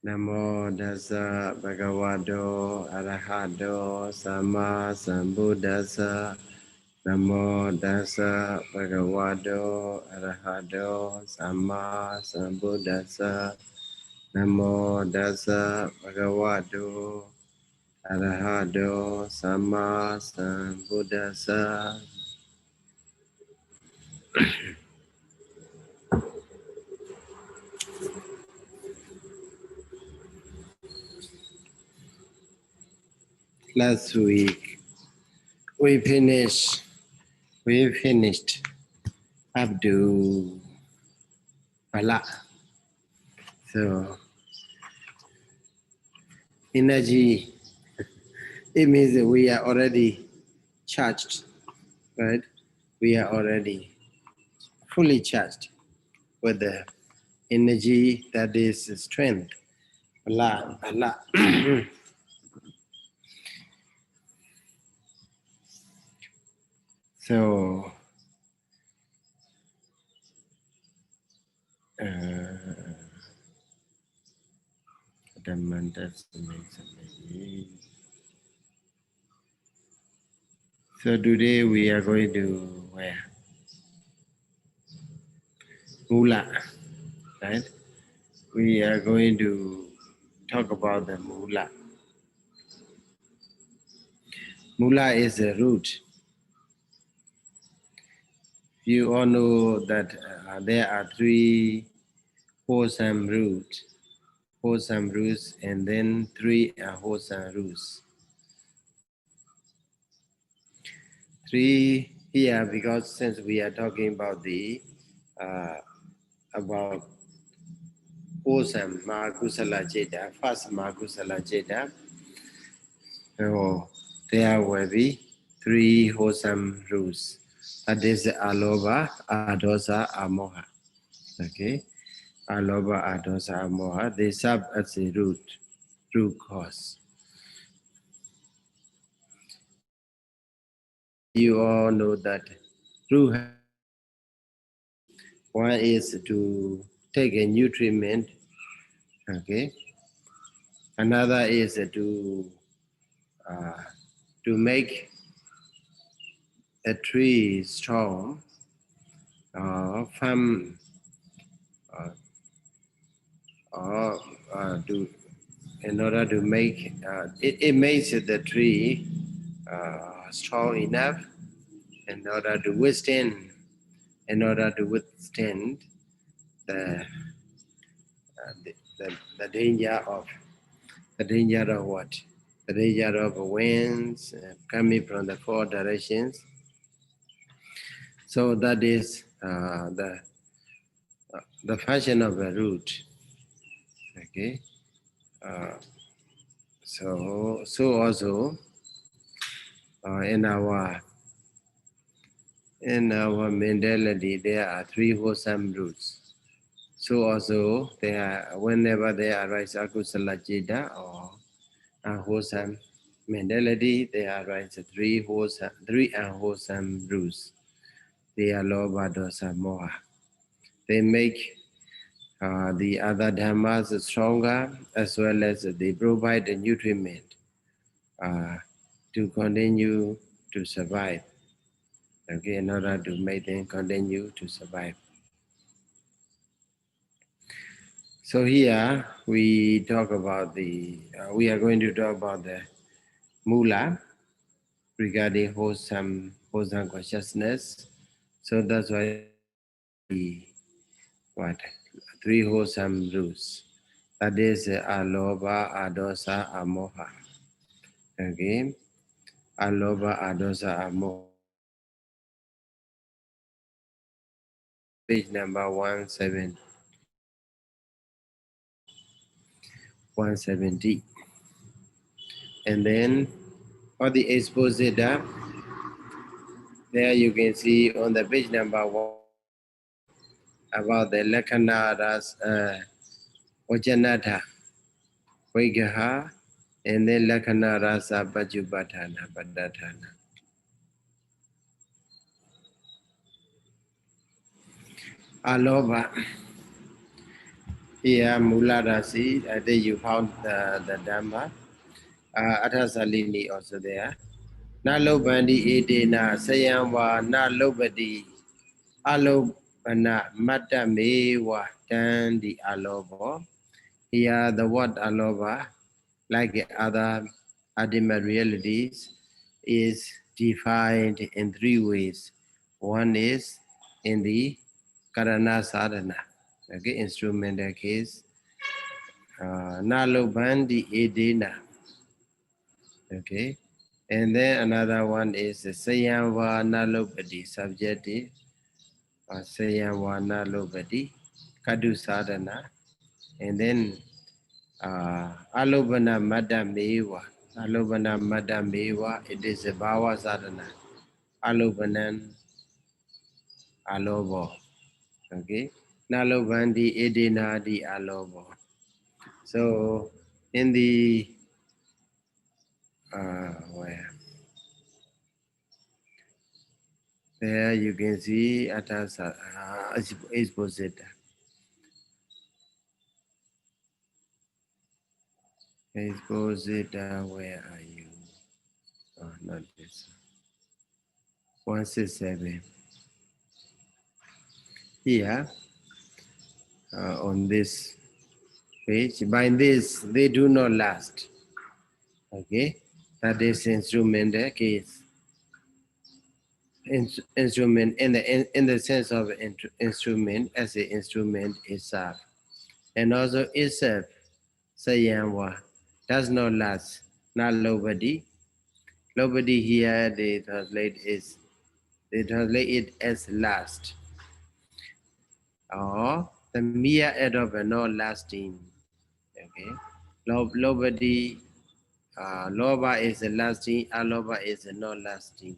Namo Dasa Bhagavato Arahato Sama Sambuddhasa. Namo Dasa Bhagavato Arahato Sama Sambuddhasa. Namo Dasa Bhagavato Arahato Sama Sambuddhasa. Last week we finished up to Pala. So energy, it means that we are already charged, right? We are already fully charged with the energy that is strength. Pala. So so today we are going to where? Mula, right? We are going to talk about the Mula. Mula is a root. You all know that there are three wholesome roots, and then three wholesome roots. Three here because since we are talking about the about wholesome Mahakusala Jeta, first Mahakusala Jeta, so there will be three wholesome roots. That is Aloba, Adosa, Amoha. Okay, Aloba, Adosa, Amoha. They serve as a root cause. You all know that root. One is to take a nutriment. Okay. Another is to make a tree strong. From in order to make it makes the tree strong enough in order to withstand the the danger of what? The danger of winds coming from the four directions. So that is the function of the root. Okay. So also in our mentality there are three wholesome roots. So also whenever there arise akusala citta or wholesome mentality, there arise three unwholesome roots. They are lobha, dosa, moha. They make the other dhammas stronger, as well as they provide a nutriment to continue to survive. Okay, in order to make them continue to survive. So here we talk about we are going to talk about the mula regarding wholesome consciousness. So that's why three wholesome roots. That is aloba, adosa, amoha. Okay, aloba, adosa, amoha. Page number 170. And then for the exposita, there you can see on the page number 1 about the Lakkhana Vajanatha, Vigaha, and then Lakkhana Rasa Pajubatana, Padatana. Aloba. Here, Mula Rasi, I think you found the Dhamma. Athasalini also there. Na lobandi edena sayamwa na lobadi alobana matame wa tandi alobo. Here, the word aloba, like other ultimate realities, is defined in three ways. One is in the Karana Sadhana, okay, instrumental case. Nalobandi edena, okay. And then another one is Sayamva Nalobadi, subjective, Sayamva Nalobadi, Kadu Sadhana, and then Alobana Madamewa. Alobana Madamewa, it is a Bhava Sadhana. Alobanan Alobo. Okay. Nalobandi Edina di Alobo. So in the where there you can see Atasa Exposita. Exposita, where are you? Oh, not this. 167. Here on this page. By this, they do not last. Okay, that is instrument case. Instrument in the sense of instrument as an instrument itself, and also itself, sayanwa, does not last. Not nobody. Nobody here they translate it as last, or the mere act of a not lasting. Okay, nobody. Loba is a lasting, aloba is a not lasting.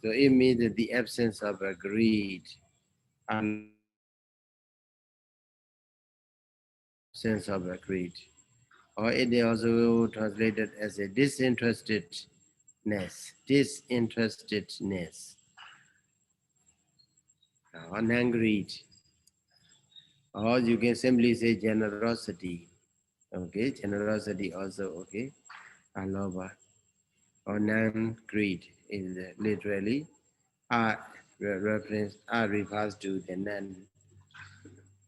So it means that the absence of a greed, absence of a greed. Or it is also translated as a disinterestedness, or non-greed. Or you can simply say generosity. Okay, generosity also, okay, aloba. Or non-greed is literally reference refers to the non.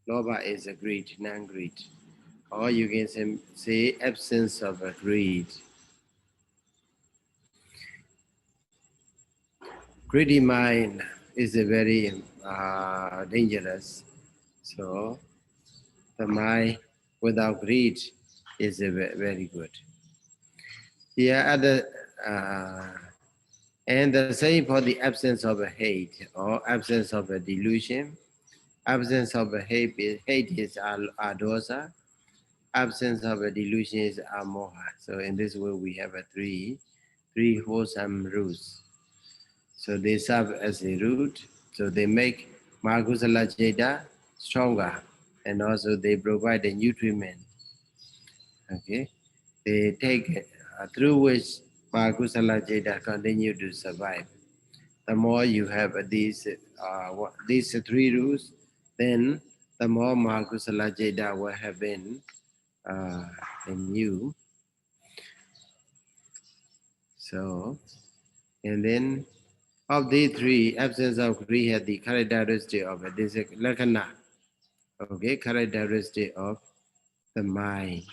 Loba is a greed, non-greed. Or you can say absence of a greed. Greedy mind is a very dangerous. So the mind without greed is a very good. Yeah, and the same for the absence of a hate or absence of a delusion. Absence of a hate is adosa. Absence of a delusion is amoha. So in this way we have a three wholesome roots. So they serve as a root. So they make Mahakusala Jeta stronger, and also they provide a nutriment. Okay, they take through which Mahakusala Jeta continue to survive. The more you have these three roots, then the more Mahakusala Jeta will have been in you. So, and then of the three, absence of greed has the characteristic of a lakana. Okay, characteristic of the mind.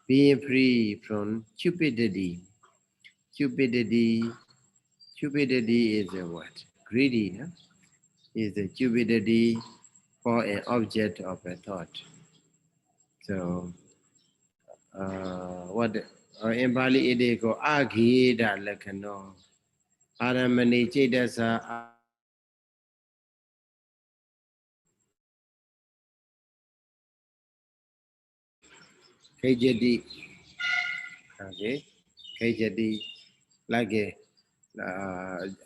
Being free from stupidity. Stupidity is a what? Greedy, huh? Is the stupidity for an object of a thought. So, what in Bali it is called agida lakano. Aramani chedasa kejadi. Okay, kejadi like a.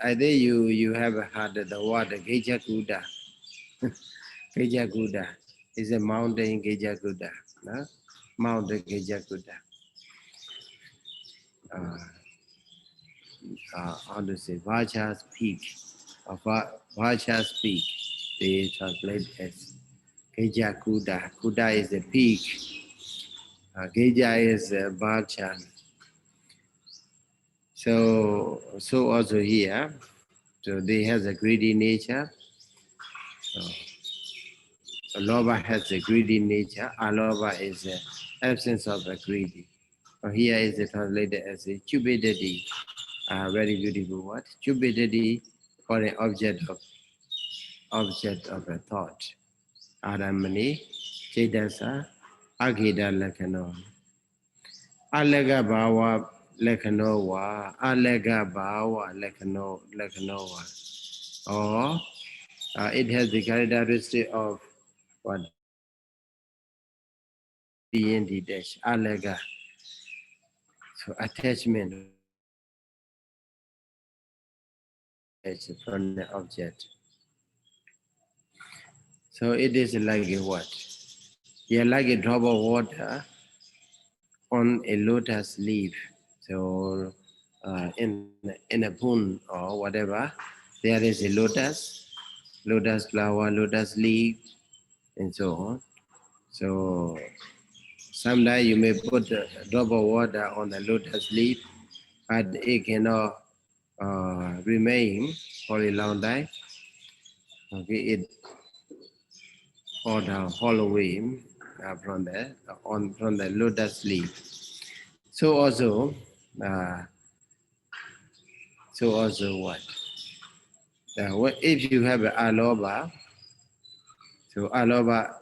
I think you have heard the word Gejakuda. Gejakuda is a mountain Gejakuda. No? Mount Gejakuda. Uh, how to say Vacha's peak. Vacha's peak. They translate as Geja Kuda. Kuda is the peak. Geja is Bachan. So also here, so they has a greedy nature. So Loba has a greedy nature. Aloba is the absence of a greedy. Here is translated as a stupidity. Very beautiful word. Stupidity for an object of a thought. Aramani, Chedasa, Agida Lakano. Alega Bawa Lakanowa, Alega Bawa Lakanowa. Or it has the characteristic of what being detached. Alega. So attachment from the object. So it is like a what? Yeah, like a drop of water on a lotus leaf. So in a pond or whatever, there is a lotus flower, lotus leaf, and so on. So sometimes you may put a drop of water on the lotus leaf, but it cannot remain for a long time. Okay, it fall down, fall away from the lotus leaf. So also, uh, what? If you have an aloba, so aloba,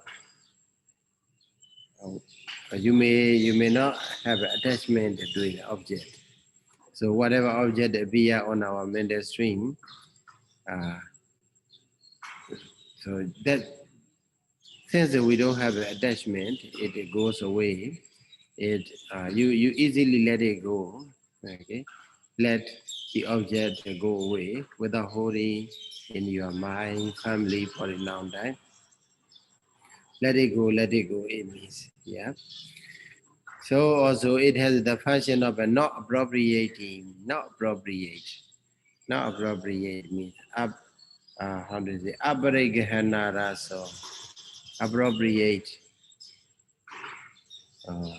you may not have attachment to the object. So whatever object appear on our mental stream, uh, so that since we don't have an attachment, it goes away. You easily let it go. Okay, let the object go away without holding in your mind, family for a long time. Let it go, it means, yeah. So also it has the function of a not appropriating, not appropriate means how do you say, abrigahana raso, appropriate, uh,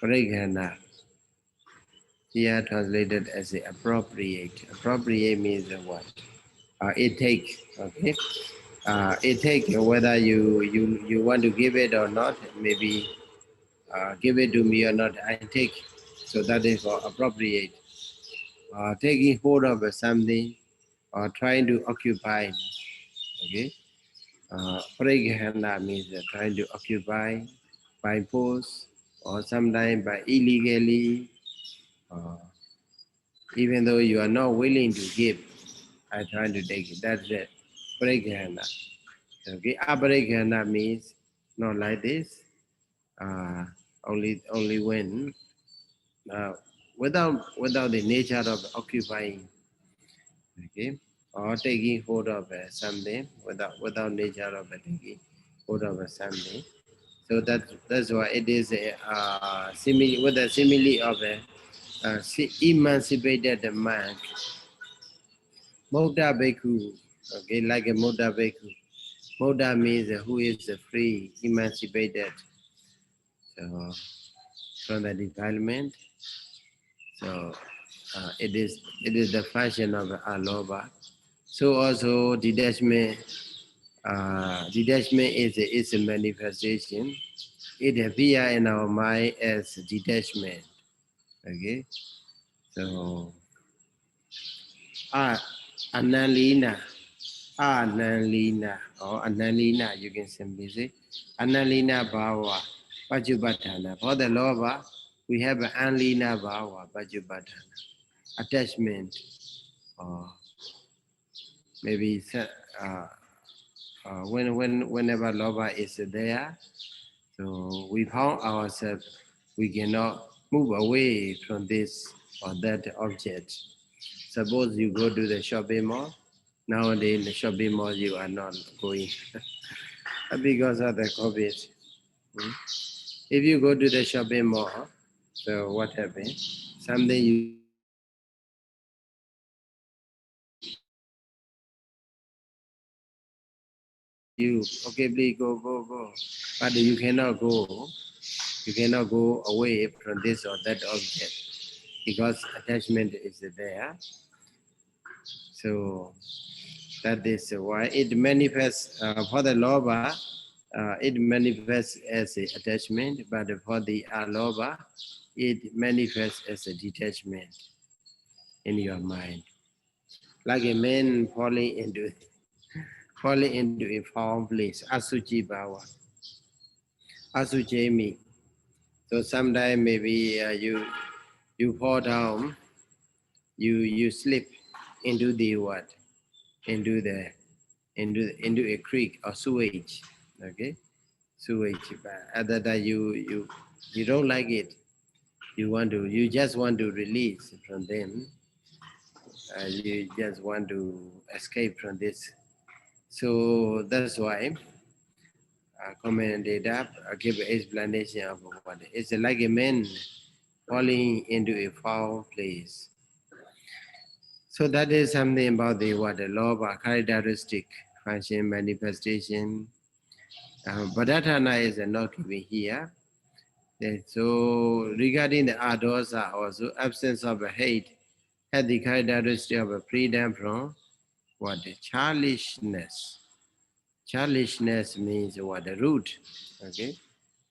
brigahana, here translated as a appropriate. Appropriate means what? It take, okay? It take whether you want to give it or not, maybe give it to me or not, I take. So that is for appropriate. Taking hold of something or trying to occupy. Okay. Pragahana means trying to occupy by force or sometimes by illegally, uh, even though you are not willing to give. I trying to take it. That's it. Pragahana. Okay. Apragahana means not like this. Uh, only when without the nature of occupying, okay, or taking hold of something without nature of taking hold of something. So that's why it is a simile with a simile of a emancipated monk, Moda Bhikkhu. Okay, like a Moda Bhikkhu. Moda means who is free, emancipated, so from the defilement. So it is the function of aloba. So also detachment is a manifestation. It appears in our mind as detachment. Okay, so ah analina, or analina, you can simply say analina bhava pajubatana. For the lover, we have an analina bhava pajubatana, attachment, or maybe whenever lover is there, so we found ourselves, we cannot move away from this or that object. Suppose you go to the shopping mall. Nowadays, in the shopping mall, you are not going because of the COVID. Hmm? If you go to the shopping mall, so what happens? Something you you, okay, please go, go, go. But you cannot go. You cannot go away from this or that object because attachment is there. So that is why it manifests for the loba. It manifests as a attachment, but for the aloba, it manifests as a detachment in your mind, like a man falling into a foul place, asuchi bawa, asuchemi. So sometimes maybe you fall down, you slip into the what, into the into a creek or sewage, okay, sewage. But at that time you don't like it. You just want to release from them. You just want to escape from this. So that's why commentator give explanation of what it's like a man falling into a foul place. So that is something about the what the law of characteristic function manifestation. Badatana is not given here. So regarding the adosa also absence of a hate had the characteristic of a freedom from what the childishness. Childishness means what the root, okay,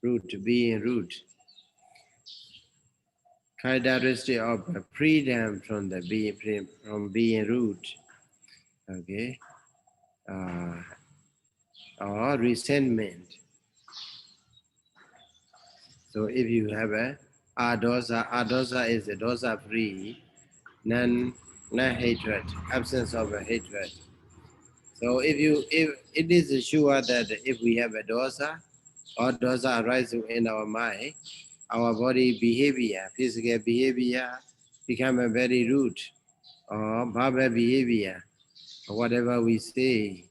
root being root. Characteristic of a freedom from the being root, okay, uh, or resentment. So if you have a adosa is a dosa free, non hatred, absence of a hatred. So if it is sure that if we have a dosa or dosa arises in our mind, our body behavior, physical behavior become a very rude or verbal behavior. Whatever we say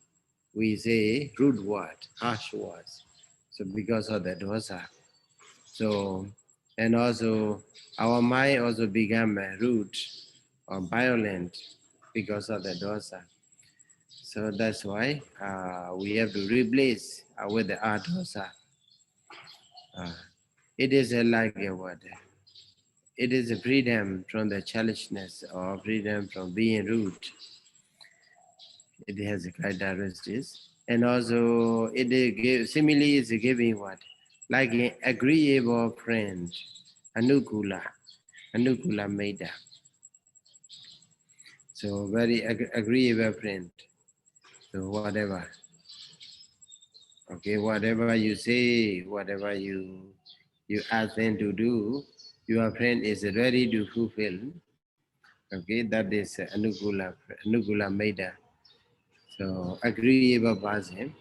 rude word, harsh words. So because of the dosa. So and also our mind also become rude or violent because of the dosa. So that's why we have to replace with the dosa. Uh, it is like a what? It is a freedom from the childishness or freedom from being rude. It has characteristics. And also simile is giving what? Like an agreeable friend. Anukula. Anukula Maida. So very agreeable friend. So whatever. Okay, whatever you say, whatever you ask them to do, your friend is ready to fulfill. Okay, that is Anugula Maida. So agreeable person.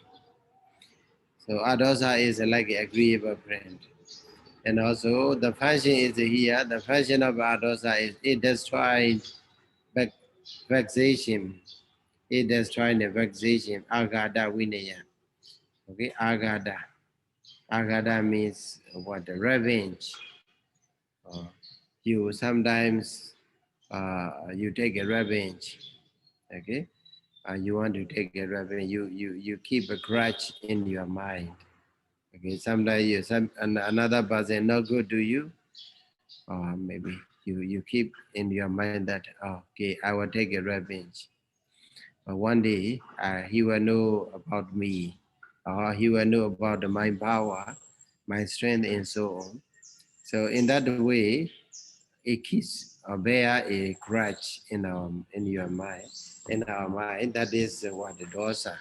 So Adosa is like an agreeable friend. And also the function is here. The function of Adosa is it destroys vexation. It destroys the vexation. Agada Vinaya. Okay, Agada. Agada means what? Revenge. Uh, you sometimes you take a revenge. Okay, you want to take a revenge. You keep a grudge in your mind. Okay, sometimes another person not good to you, or maybe you keep in your mind that okay, I will take a revenge. But one day he will know about me, or he will know about my power, my strength, and so on. So in that way, it keeps bear a grudge in your mind, in our mind. That is what the dosa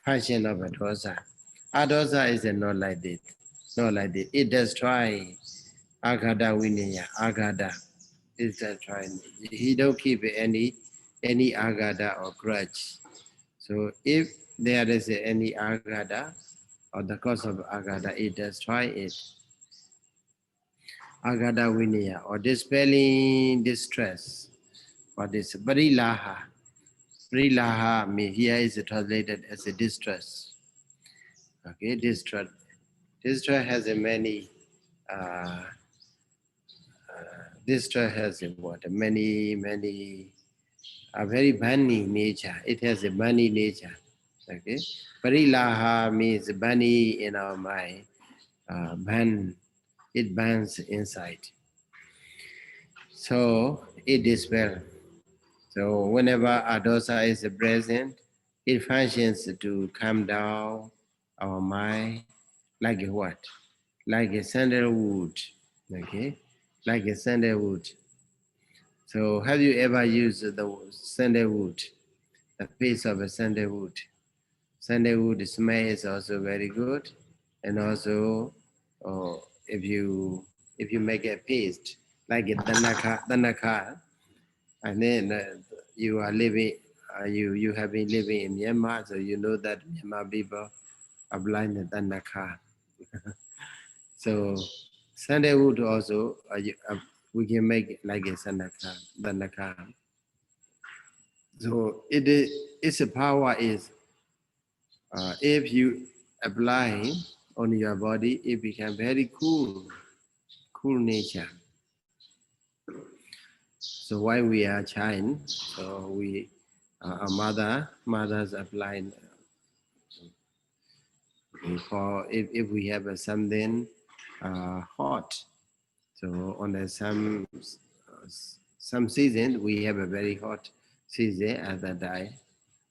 function of a dosa. A dosa is not like this, not like this. It destroy agada vinaya. Agada is destroying. He don't keep any agada or grudge. So if there is any agada or the cause of agada, it destroy it. Agada vinaya or dispelling distress. What is Barilaha? Barilaha here is translated as a distress. Okay, distress. Distress has a many. Uh, distress has a what? Many a very bunny nature. It has a bunny nature. Okay, Parilaha means bunny in our mind. Ban, it burns inside. So it dispels. So whenever adosa is present, it functions to calm down our mind like a what? Like a sandalwood. Okay, like a sandalwood. So have you ever used the sandalwood? The paste of a sandalwood. Sandalwood smell is also very good, and also if you make a paste like a danaka, and then you are living, you have been living in Myanmar, so you know that Myanmar people are blind in danaka. So sandalwood also we can make like a danaka. So its power is if you apply on your body, it becomes very cool nature. So while we are child, so we our mothers apply for if we have something hot. So on the some season we have a very hot season at that time.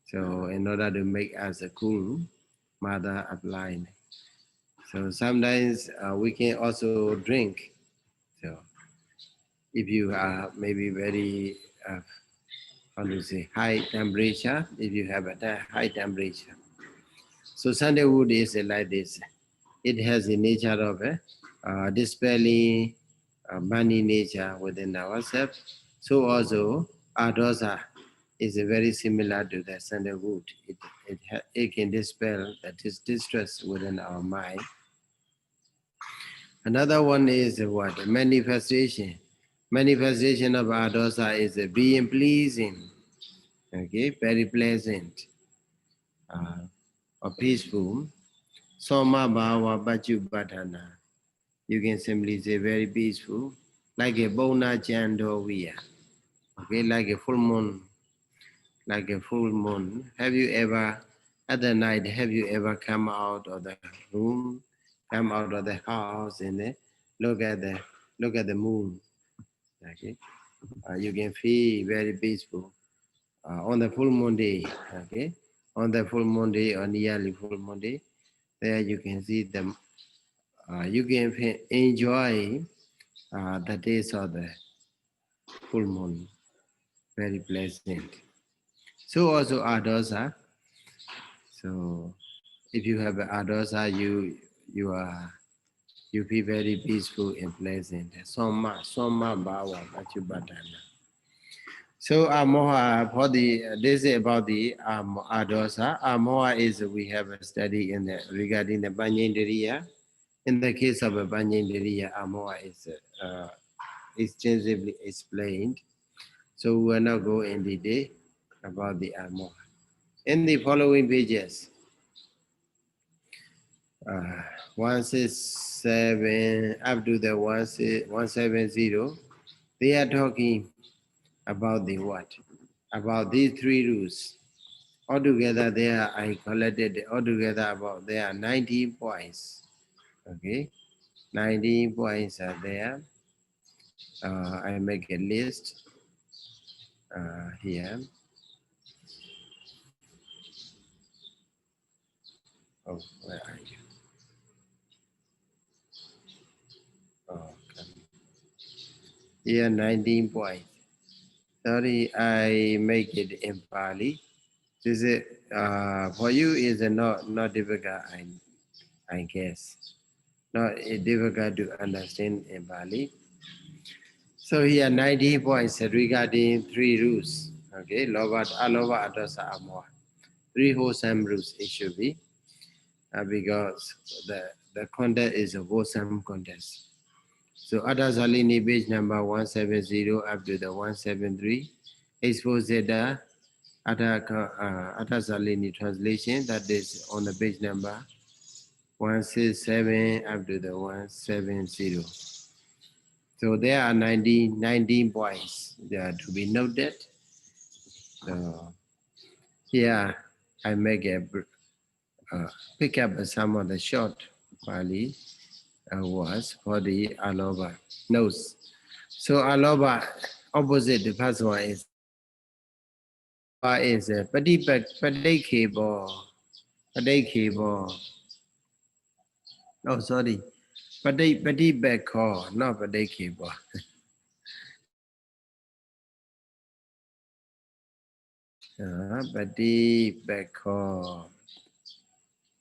So in order to make us a cool, mother apply. So sometimes we can also drink. So if you are maybe very, how do you say, high temperature, if you have a high temperature. So sandalwood is like this. It has the nature of a dispelling money nature within ourselves. So also adosa is very similar to the sandalwood. It can dispel that is distress within our mind. Another one is what? Manifestation. Manifestation of adosa is being pleasing, okay, very pleasant, uh, or peaceful. Soma bhava bachupatana. You can simply say very peaceful, like a bona chandoviya, okay, like a full moon, like a full moon. Have you ever, at the night, have you ever come out of the room, come out of the house and look at the look at the moon? Okay, you can feel very peaceful on the full moon day. Okay, on the full moon day, on the yearly full moon day, there you can see them. You can enjoy the days of the full moon, very pleasant. So also adosa. So if you have adosa, you feel very peaceful and pleasant. Soma bhava pachupatana. So amoha for this is about the adosa. Amoha is we have a study in the regarding the banyendriya. In the case of a banyendriya, amoha is extensively explained. So we will not go in detail about the amoha. In the following pages, 167 up to the 170, they are talking about the what? About these three rules. Altogether, there I collected altogether about there are 19 points. Okay, 19 points are there. I make a list here. Oh, where are you? Oh, come. Here 19 points. Sorry, I make it in Pali. This is for you is not difficult. I guess not difficult to understand in Bali. So here 90 points regarding three rules. Okay, Lovat Alova Adasa Amor. Three wholesome rules it should be because the content is a wholesome contest. So Adazalini page number 170 up to the 173 exposes the Adazalini translation that is on the page number 167 up to the 170. So there are 19 points there to be noted. So here I make a pick up some of the short Pali words for the aloba nose. So aloba opposite the first one is padikebo. Padikebo. Oh, sorry. Padibeko, not padikebo. Padibeko.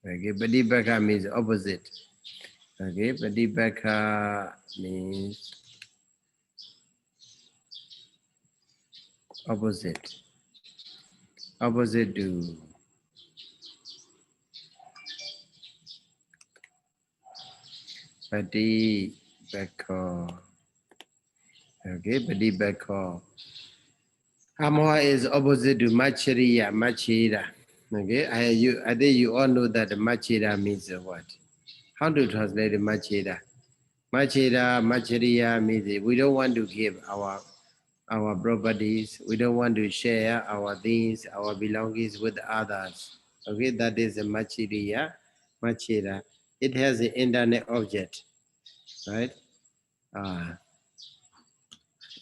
Okay, padibeka means opposite. Okay, padibeka means opposite. Opposite to padibeko. Okay, padibeko. Amoha is opposite to machiriya, machira. Okay, I think you all know that machira means what? How to translate machira? Machira, machiriya means we don't want to give our properties. We don't want to share our things, our belongings with others. Okay, that is a machiriya, machira. It has an internet object, right?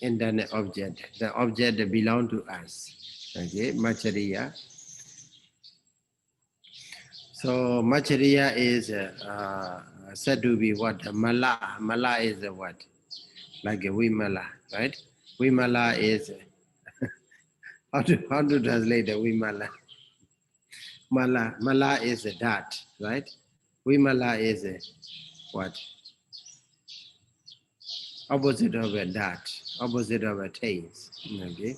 Internet object. The object belong to us. Okay, machiriya. So machiriya is said to be what? Mala. Mala is a what? Like a Vimala, right? Vimala is how to translate the Vimala? Mala is a dot, right? Vimala is a what? Opposite of a dot, opposite of a tails. Okay.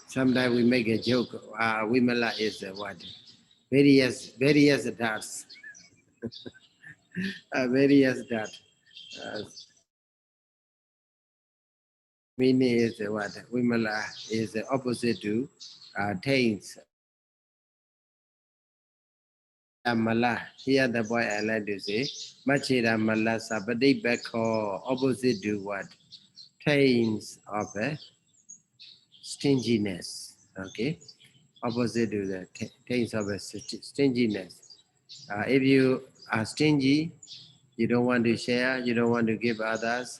Sometimes we make a joke. Vimala is a what? Various dots. Various dots. Uh, Meaning is what? Vimala is the opposite to tails. Mala. Here the boy I like to say, Machira Mala Sabadi Beko, opposite to what? Taints of stinginess. Okay, opposite to the taints of stinginess. If you are stingy, you don't want to share, you don't want to give others.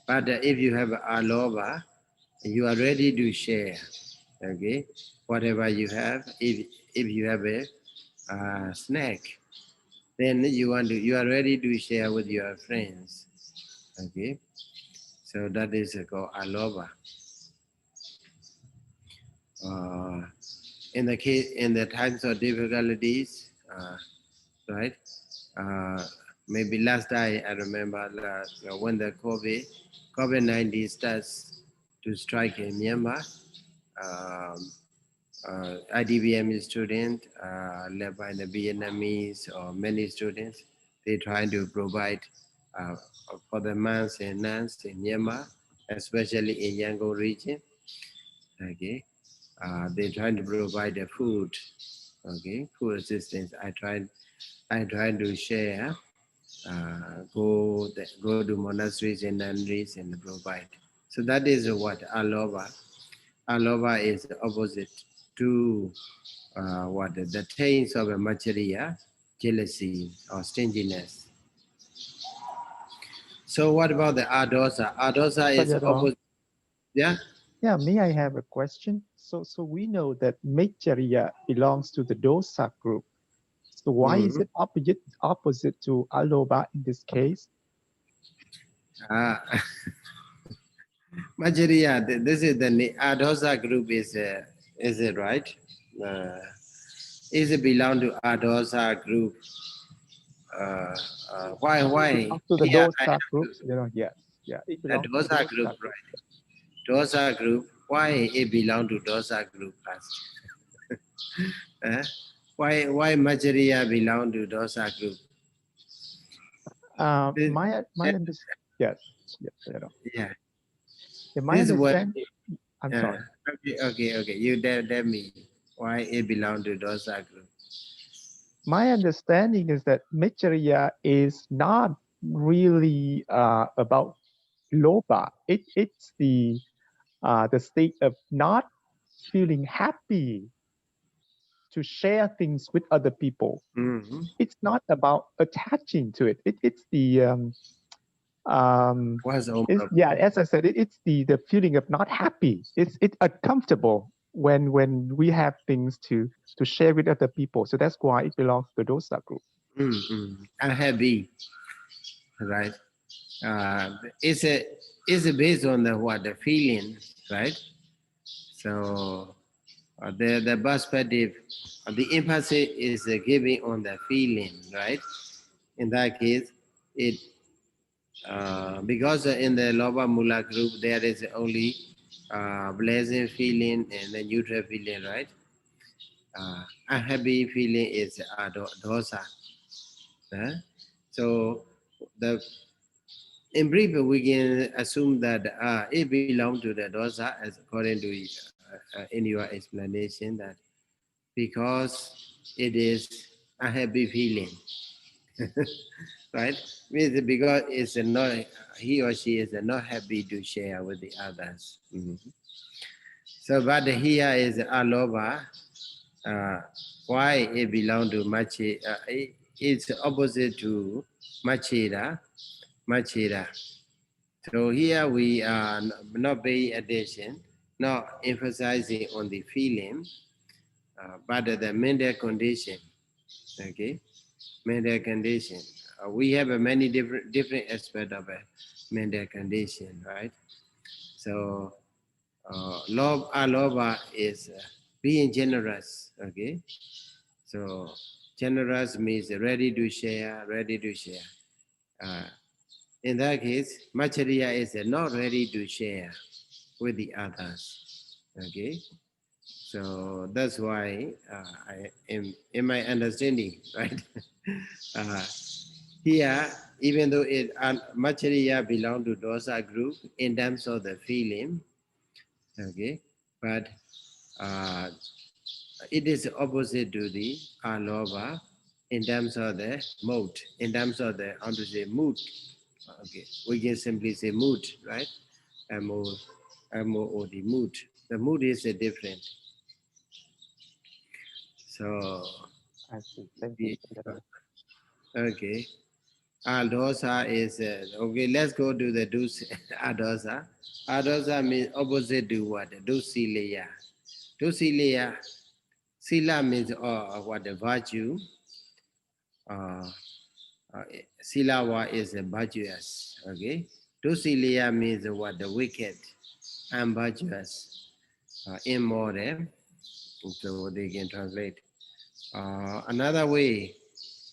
But if you have a lover, you are ready to share. Okay, whatever you have, if you have a snack, then you are ready to share with your friends. Okay, so that is called aloba. Uh, in the times of difficulties, right? Uh, Maybe last time I remember when the COVID-19 starts to strike in Myanmar. Um, IDBM student led by the Vietnamese or many students, they trying to provide uh, for the monks and nuns in Myanmar, especially in Yangon region. Okay, they trying to provide the food. Okay, food assistance. I tried to share. Go to monasteries and nunneries and provide. So that is what aloba. Aloba is opposite to what the taints of a machariya, jealousy or stinginess. So what about the adosa? Adosa is Sayadaw, opposite. Yeah. yeah, may I have a question? So we know that Mechariya belongs to the dosa group. So why is Mm-hmm. it opposite to Aloba in this case? Uh, Machariya, this is the adosa group is it right? Uh, is it belong to adosa group? Uh, It why? belongs to the Here I dosa have group. Yes. Yeah, it a belongs to the dosa group, dosa group. right? Dosa group. Why it belong to dosa group first? Eh? Why Majariya belong to dosa group? This, My understanding, yes, yes, Sayadaw. yeah, Yeah, my this word. understanding, I'm sorry. Okay. You tell me why it belong to dosa group. My understanding is that Mechariya is not really about loba. It's the state of not feeling happy to share things with other people. Mm-hmm. It's not about attaching to it. It's the What's over? yeah, as I said, it's the feeling of not happy. It's uncomfortable when we have things to share with other people. So that's why it belongs to the dosa group. Mm-hmm. Unhappy, right? It's based on the what, the feeling, right? So the perspective, the emphasis is giving on the feeling, right? In that case, it because in the Loba Mula group there is only pleasant feeling and the neutral feeling, right? Unhappy feeling is dosa. So the in brief, we can assume that it belongs to the dosa, as according to in your explanation, that because it is a happy feeling, right? Means because it's not, he or she is not happy to share with the others. Mhm. So, but here is aloba. Uh, why it belong to machi? It's opposite to machida. Machida. So here we are not paying attention, not emphasizing on the feeling, but the mental condition. Okay, mental condition. We have a many different aspects of a mental condition, right? So love, aloba is being generous. Okay, so generous means ready to share, ready to share. Uh, in that case, Machariya is not ready to share with the others. Okay, so that's why I am in my understanding, right? uh, Here, even though it Machariya belong to dosa group in terms of the feeling, okay, but uh, it is opposite to the aloba in terms of the mode, in terms of the how to say mood. Okay, we can simply say mood, right? M-O-O-D, mood. The mood is different. So, I see. Thank you. okay. Adosa is, okay, let's go to the dus, adosa. Adosa means opposite to what? Dusileya. Dusileya. Sila means what? The virtue. Uh, Silawa is virtuous. Okay. Dusileya means what? The wicked, unvirtuous, immoral. So they can translate. Another way,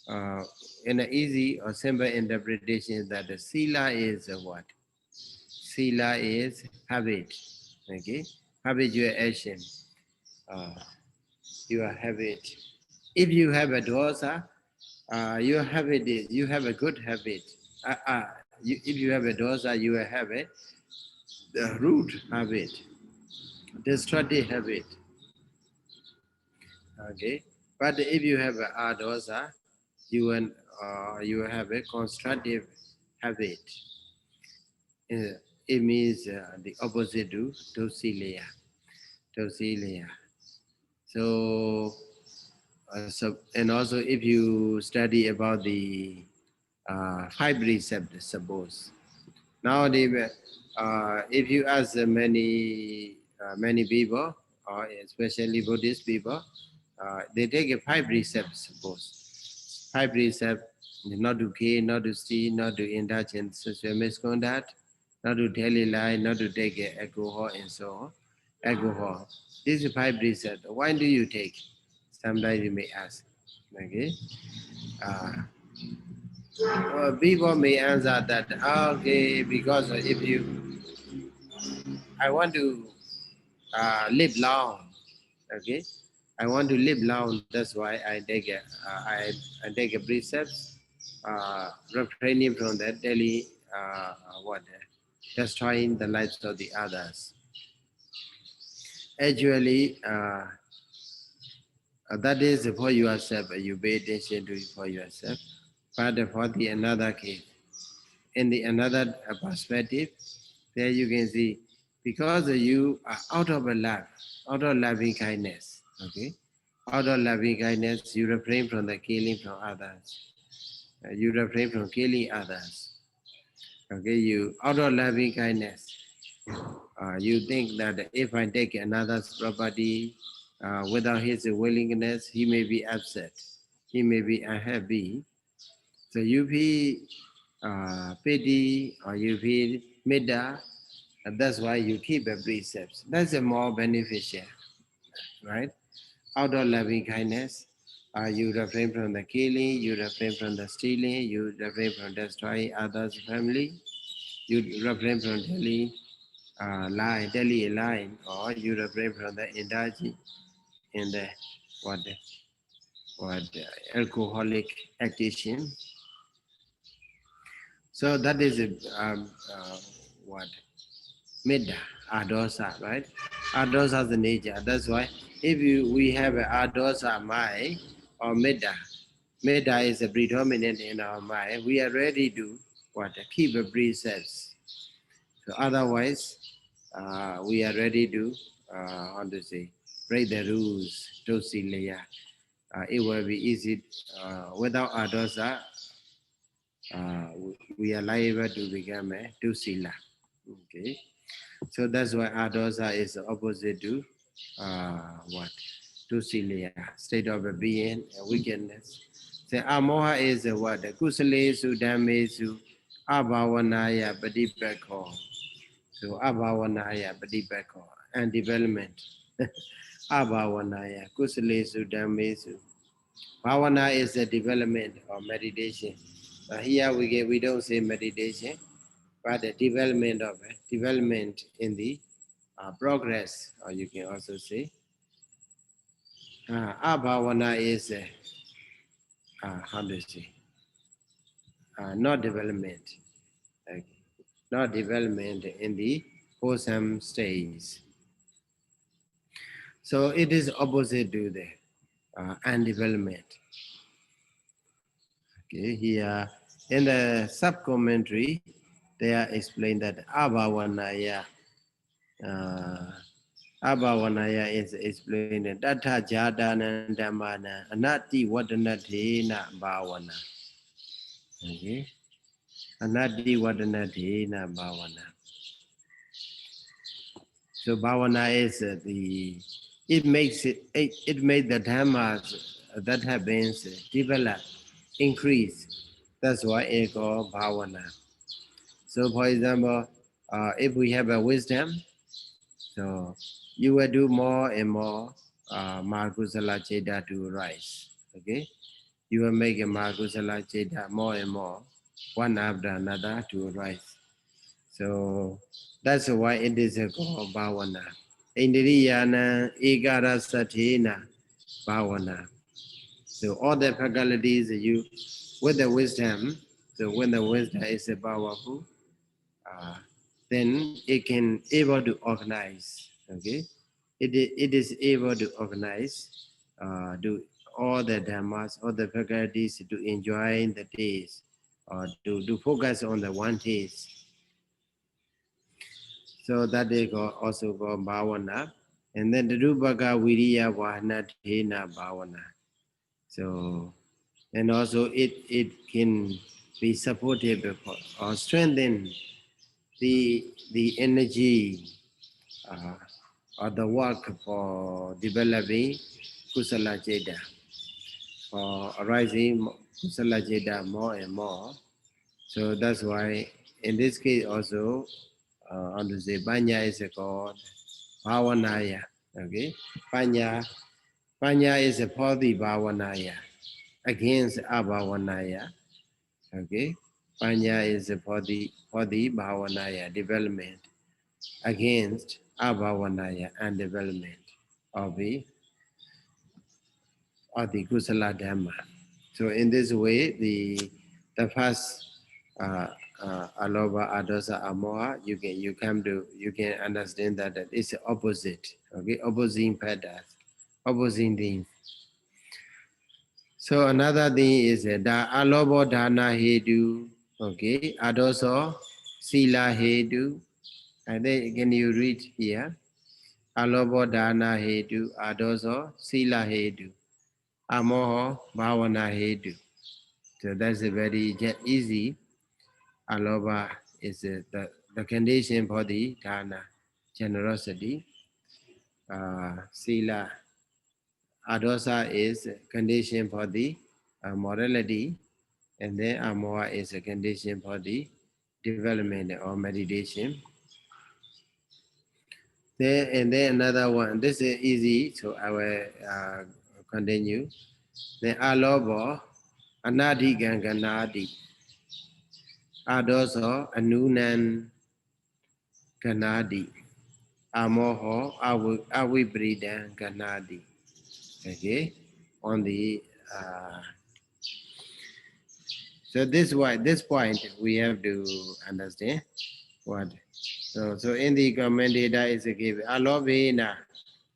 uh, in an easy or simple interpretation, is that the sila is what? Sila is habit. Okay, habitual action. Uh, your habit. If you have a dosa, your habit is you have a good habit. If you have a dosa, you have a the root habit, destructive habit. Okay, but if you have a dosa, you have a constructive habit. It means the opposite to dosilia. Dosilia. So, and also if you study about the five precepts, suppose nowadays, if you ask many people, or especially Buddhist people, they take a five precepts, suppose five precepts: not to kill, not to steal, not to indulge in sexual misconduct, not to tell a lie, not to take alcohol, and so on. Alcohol. These are five precepts. Why do you take? Sometimes you may ask. Okay. Uh, People may answer that, okay, because if you, I want to live long, okay, I want to live long. That's why I take a precepts, refraining from that daily what destroying the lives of the others. Actually, that is for yourself. You pay attention to it for yourself. But for the another case, in the another perspective, there you can see, because you are out of a love, out of loving kindness, okay? Out of loving kindness, you refrain from the killing from others. You refrain from killing others. Okay, you out of loving kindness, you think that if I take another's property without his willingness, he may be upset, he may be unhappy. So you feel pity or you feel metta, and that's why you keep a precepts. That's a more beneficial, right? Out of loving kindness, you refrain from the killing, you refrain from the stealing, you refrain from destroying others' family, you refrain from telling a lie, or you refrain from the indulging in the what what alcoholic addiction. So that is what Medda, adosa, right? Adosa is the nature. That's why if we have a adosa mind or medda, medda is a predominant in our mind, we are ready to what keep a precepts. So otherwise, we are ready to how to say break the rules. Dosileya. It will be easy without adosa. We are liable to become a dosila. Okay. So that's why adosa is opposite to what? To silia, state of a being, a wickedness. So amoha is what? Kusalesu, damesu, abhavanaya, padipako. So abhavanaya, padipako, and development. Abhavanaya, kusalesu, damesu. Bhavana is the development of meditation. Here we don't say meditation, but the development of development in the progress, or you can also say abhavana is how to say not development, okay. Not development in the wholesome stage. So it is opposite to the undevelopment. Okay, here in the sub commentary, they are explained that abhavanaya. Abhavanaya is explained Datta Jadana Dhammana Anati Vadanathena Bhavana. Okay. Anati Vadanathena Bhavana. So Bhavana is it makes it made the Dhammas that have been developed, increase. That's why it called Bhavana. So for example, if we have a wisdom, so you will do more and more Mahakusala Cheda to rise. Okay? You will make a Mahakusala Cheda more and more, one after another to rise. So that's why it is called Bhavana. Indriyana Egara Satina Bhavana. So all the faculties you with the wisdom, so when the wisdom is powerful, uh, then it can able to organize. Okay, it is able to organize, do all the dhammas, all the faculties to enjoy the days, or to focus on the one taste. So that they also called bhavana, and then the rupaka viriya vahana thena bhavana. So and also it can be supportive or strengthen the energy uh, or the work for developing kusala jeda, for arising kusala jeda more and more. So that's why in this case also, on to say Panya is called Bhavanaya. Okay, Panya is a for the Bhavanaya against Abhavanaya. Okay, Panya is for the Bhavanaya development against Abhavanaya and development of the Kusala Dhamma. So in this way, the first Aloba, Adosa, Amoha, you can understand that it's opposite. Okay, opposing patterns, opposing things. So another thing is that Alobo Dana Hedu, okay, Adoso, Sila Hedu. And then can you read here? Alobo dana hedu, adoso sila hedu, amoho bhavana hedu. So that's a very easy. Aloba is the condition for the dana, generosity. Sila, adosa is a condition for the morality, and then amoha is a condition for the development or meditation. And then another one. This is easy, so I will continue. Then alobo, anadi ganganadi, adoso anunan ganadi, amoho awibridan ganadi. Okay, on the so this point we have to understand what. So in the comment data is a give alobena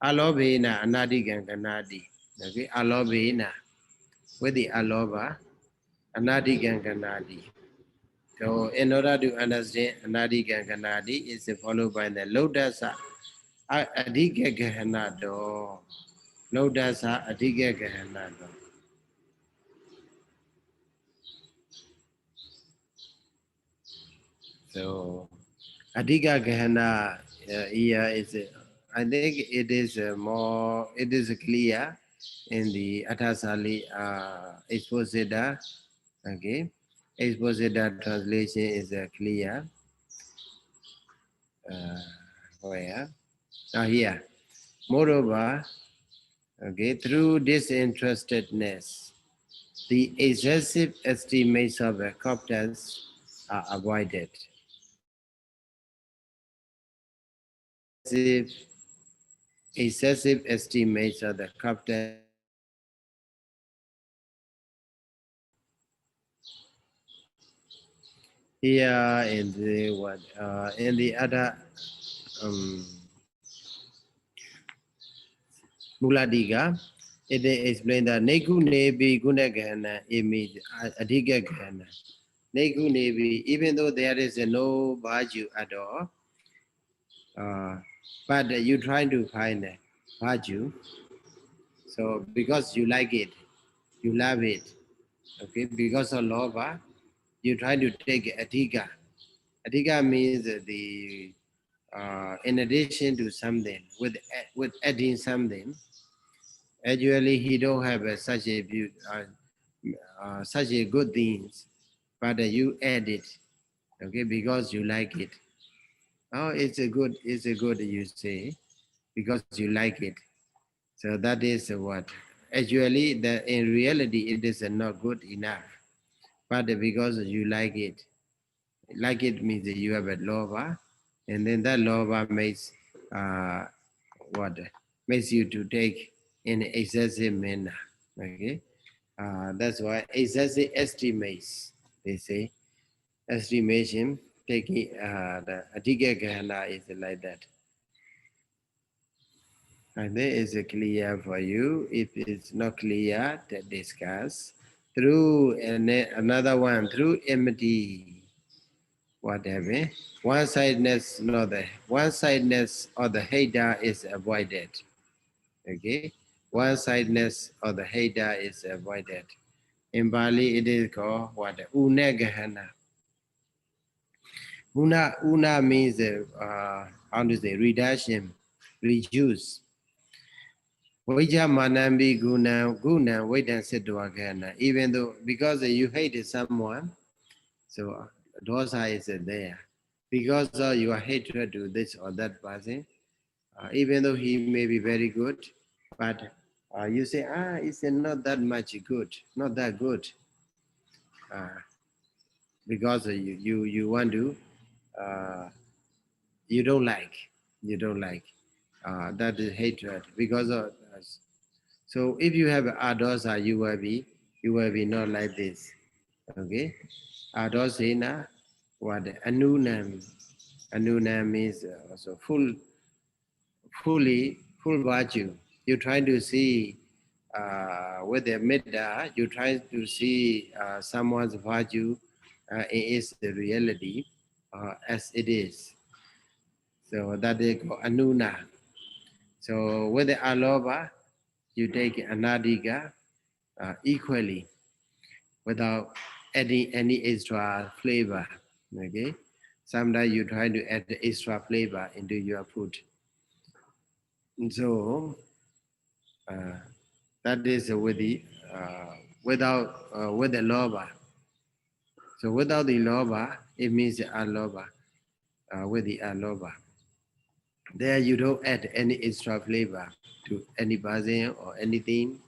anadi ganganadi. Okay, alobena with the aloba anadi ganganadi. So in order to understand anadi ganganadi is followed by the lodasa adhika gahanado. Lodasa adhika gahanado. So adhika gahana here is I think it is more it is clear in the Atasali Exposita. Okay, Exposita translation is clear. Where? Here. Moreover, okay, through disinterestedness, the excessive estimates of the competence are avoided. Excessive estimates of the competence. Here in the what? In the other Muladiga, it explained that Neku Nebi Gunagana image Adiga Gana. Neku Nebi, even though there is no Baju at all, but you try to find a Baju, so because you like it, you love it, okay, because of love, you try to take Adiga. Adiga means the in addition to something, with adding something. Actually, he don't have such a such a good things, but you add it, okay, because you like it. Oh, it's a good, you say, because you like it. So that is what. Actually, in reality, it is not good enough, but because you like it means that you have a lover, and then that lover makes uh, what makes you to take in excessive manner. Okay. That's why excessive estimates, they say. Estimation, taking the Adiga Gana is like that. And then is clear for you. If it's not clear, to discuss. Through another one, through enmity, whatever. One-sidedness or the hater is avoided. Okay? One-sidedness or the hater is avoided. In Bali, it is called what? Unagahana. Una means how to say reduction, reduce. Vaja manambi guna vedan siddhavagana. Even though because you hate someone, so dosa is there. Because of your hatred to this or that person, even though he may be very good, but you say, it's not that much good, not that good, uh, because you want to, uh, you don't like, you don't like. That is hatred because of us. So if you have adosa, you will be not like this. Okay, adosena, what anunam means also full virtue. You try to see with the midda, you try to see someone's virtue is the reality as it is. So that they call anuna. So with the aloba, you take anadika equally without adding any extra flavor. Okay, sometimes you try to add the extra flavor into your food. And so that is with the with the loba. So without the loba, it means the aloba. With the aloba, there you don't add any extra flavor to any basil or anything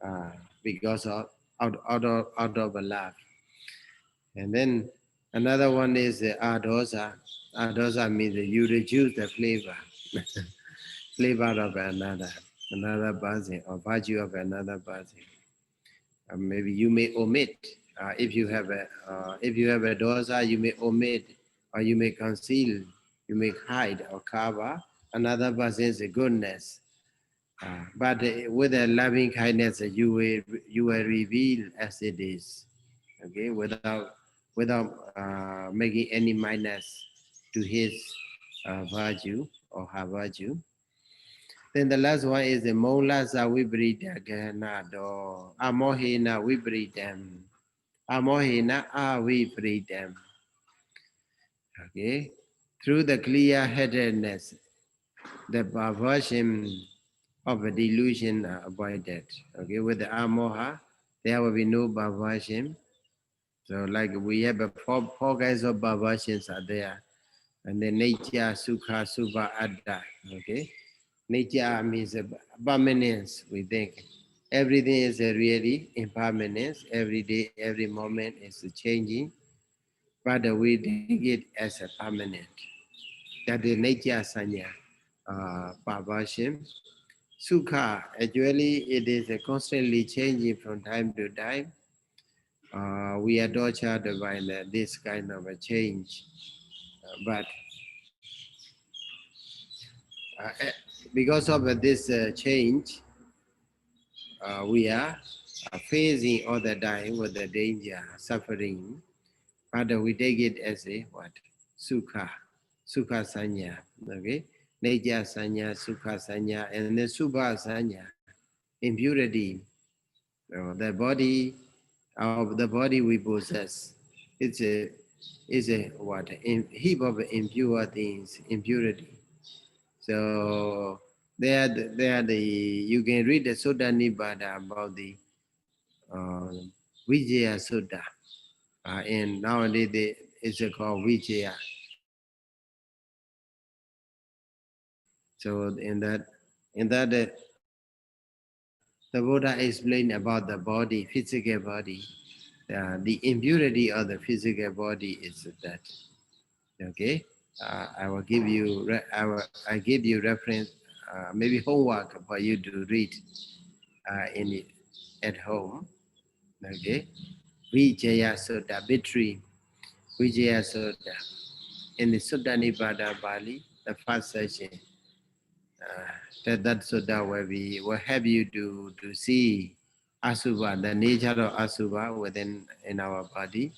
uh, because of out of a love. And then another one is the adosa. Adosa means that you reduce the flavor, flavor of another basil or virtue of another basil. Maybe you may omit if you have a dosa, you may omit or you may conceal, you may hide or cover another person's goodness. But with a loving kindness, you will reveal as it is, okay, without making any minus to his virtue or her virtue. Then the last one is the Molasa Vibrita Ganado Amohina Vibritam. Amohina Avibritam. Okay. Through the clear-headedness, the perversion of a delusion are avoided. Okay, with the amoha, there will be no perversion. So like we have four kinds of perversions are there. And then nature, sukha, subha, adda. Okay. Nature means permanence, we think. Everything is a really impermanence. Every day, every moment is changing. But we take it as a permanent. That is nature sanya, perversion. Sukha, actually, it is constantly changing from time to time. We are tortured by this kind of a change. But because of this change, we are facing all the time with the danger, suffering. But we take it as a what? Sukha. Sukha sanya. Okay? Nature sanya, sukha sanya, and then subha sanya. Impurity. The body of the body we possess. It's a what? Heap of impure things, impurity. So there the you can read the Sutta Nibbana about the uh, Vijaya Sutta, and nowadays it's called Vijaya. So in that the Buddha explained about the body, physical body. The impurity of the physical body is that. Okay, I will give you I give you reference, maybe homework for you to read in it at home. Okay, Vijaya Sutta, victory, Vijaya Sutta. In the Sutta Nibbana Bali, the first session, that Sutta will help you to see Asubha, the nature of Asubha within in our body.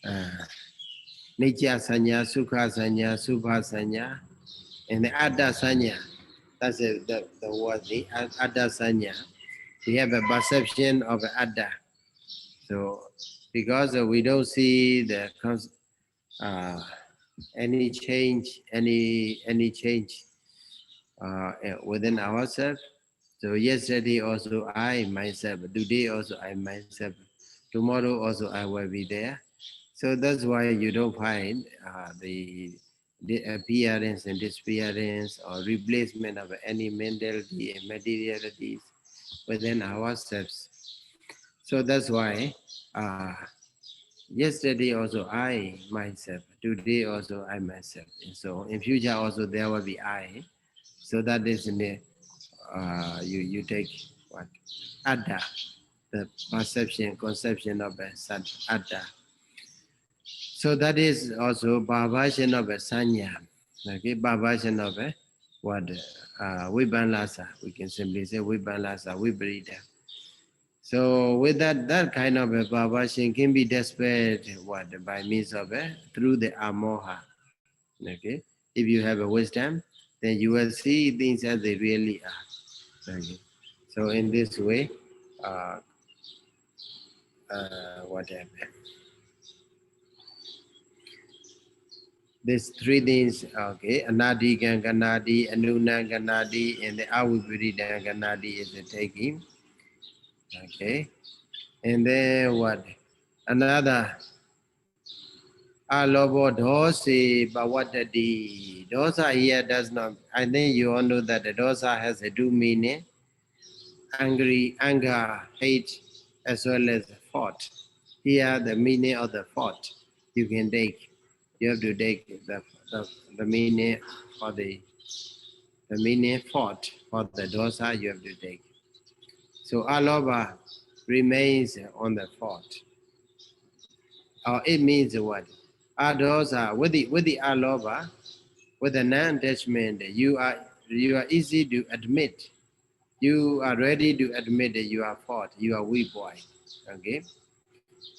Uh, Nature Sanya, Sukha Sanya, Subha Sanya, and the Adda Sanya. That's the word, the Adda Sanya. We have a perception of Adda. So because we don't see uh, any change, any change within ourselves. So yesterday also I myself, today also I myself, tomorrow also I will be there. So that's why you don't find the appearance and disappearance or replacement of any mentality and materialities within ourselves. So that's why yesterday also I myself, today also I myself. And so in future also there will be I. So that is in the you take what Adda, the perception, conception of a Adda. So that is also perversion of a sanya. Okay, perversion of a what Vibanlasa. We can simply say Vibanlasa, Vibrita. So with that kind of a perversion can be dispelled what by means of a through the amoha. Okay, if you have a wisdom, then you will see things as they really are. Okay. So in this way, what happened? These three things, okay, Anadi Ganganadi, Anuna Ganadi, and the Awipurida Ganadi is the taking. Okay. And then what? Another Alobo dosi bawatadi. Dosa here does not. I think you all know that the dosa has a two meaning: angry, anger, hate, as well as thought. Here, the meaning of the thought you can take. You have to take the meaning for the meaning thought for the dosa. You have to take. So aloba remains on the thought. Or it means what? Adosa with the aloba, with the non-attachment, you are easy to admit. You are ready to admit that you are fault, you are weak point. Okay?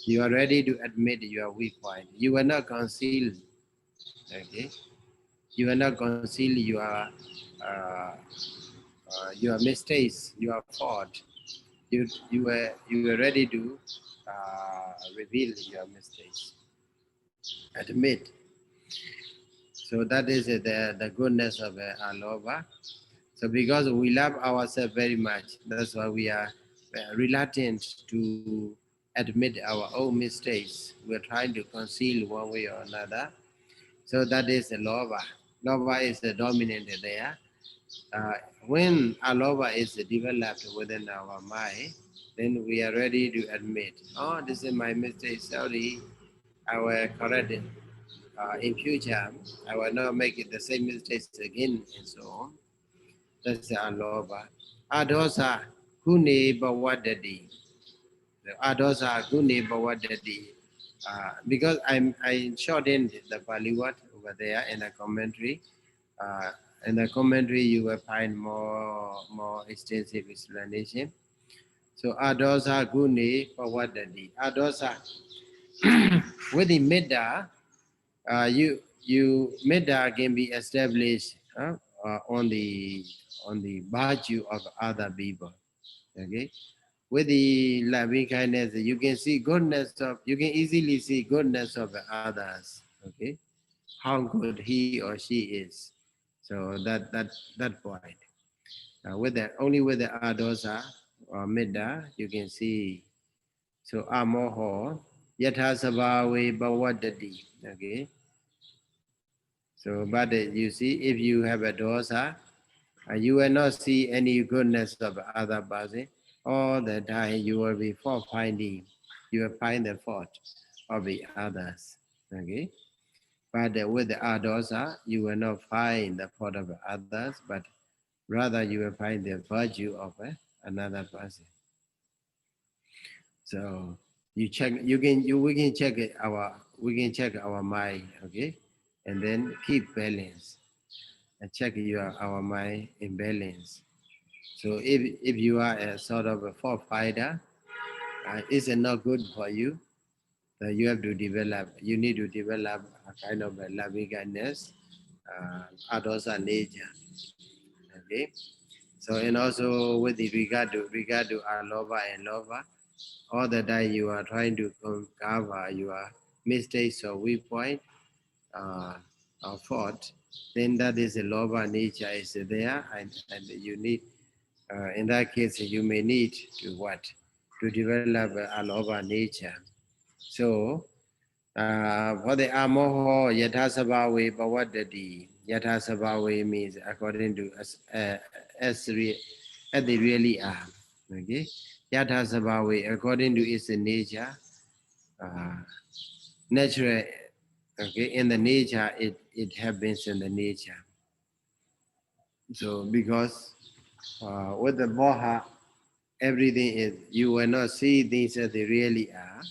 You are ready to admit you are weak point. You will not conceal. Okay? You will not conceal your mistakes, your fault. You were ready to reveal your mistakes. Admit. So that is the goodness of Aloba. So because we love ourselves very much, that's why we are reluctant to admit our own mistakes. We're trying to conceal one way or another. So that is the lova. Lova is the dominant there. When Alova is developed within our mind, then we are ready to admit, oh, this is my mistake, sorry, I will correct it. In future, I will not make it the same mistakes again, and so on. That's the aloba. Adosa kune bawadadi. Adosa kune bawadadi. Because I shortened the Pali word over there in the commentary. Uh, in the commentary, you will find more extensive explanation. So adosa kune bawadadi. Adosa with the midda, you metta can be established on the virtue of other people. Okay, with the loving kindness, you can see goodness of. You can easily see goodness of others. Okay, how good he or she is. So that point. With the only with the adosa or metta, you can see. So amoho yatha sabhawe bhawadati. Okay. So, but you see, if you have a dosa, you will not see any goodness of other person. All the time you will be fault finding. You will find the fault of the others. Okay? But with the adosa, you will not find the fault of others, but rather you will find the virtue of another person. So you check. We can check our mind. Okay, and then keep balance. And check our mind in balance. So if you are a sort of a forefighter, it's not good for you. You have to develop. You need to develop a kind of a loving kindness, adosa nature. Okay. So and also with the regard to alova and lova, all the time you are trying to cover your mistakes or weak point uh, or fault, then that is a lova nature is there, and you need. In that case, you may need to what? To develop a lova nature. So, for the amoho yathasabhawe bhawadati, yathasabhawe means according to as they really are. Okay, yathasabhawe according to its nature, uh, natural. Okay, in the nature, it happens in the nature. So because with the moha, everything is, you will not see things as they really are,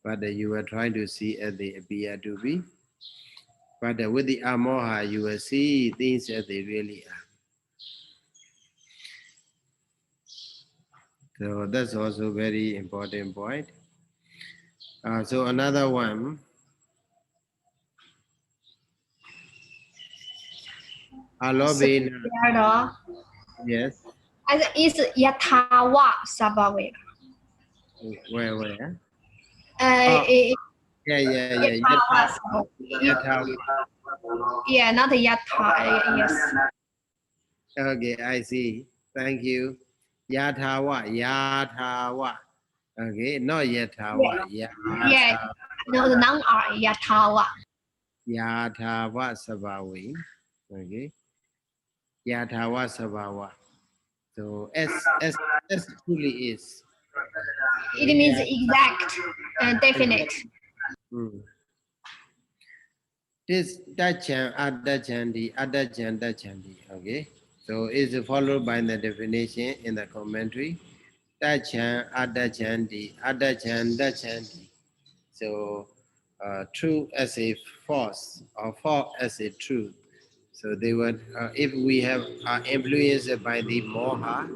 but you are trying to see as they appear to be. But with the amoha, you will see things as they really are. So that's also very important point. So another one, Alobina. đó. Yes. Is Yathawa Sabawe. Where? Uh, Oh, yeah. Yathawa Sabawe. Yatha. Yeah, not Yatha. Yes. Okay, I see. Thank you. Yathawa. Okay, not Yathawa. Yeah. No, the noun are Yathawa. Yathawa Sabawi. Okay. Yathawa Sabawa. So S truly is. It means exact and definite. Mm. This Dachan, Adachandi. Okay. So it's followed by the definition in the commentary. Dachan, Dachandi. So true as a false or false as a truth. So they would, if we have influenced by the moha,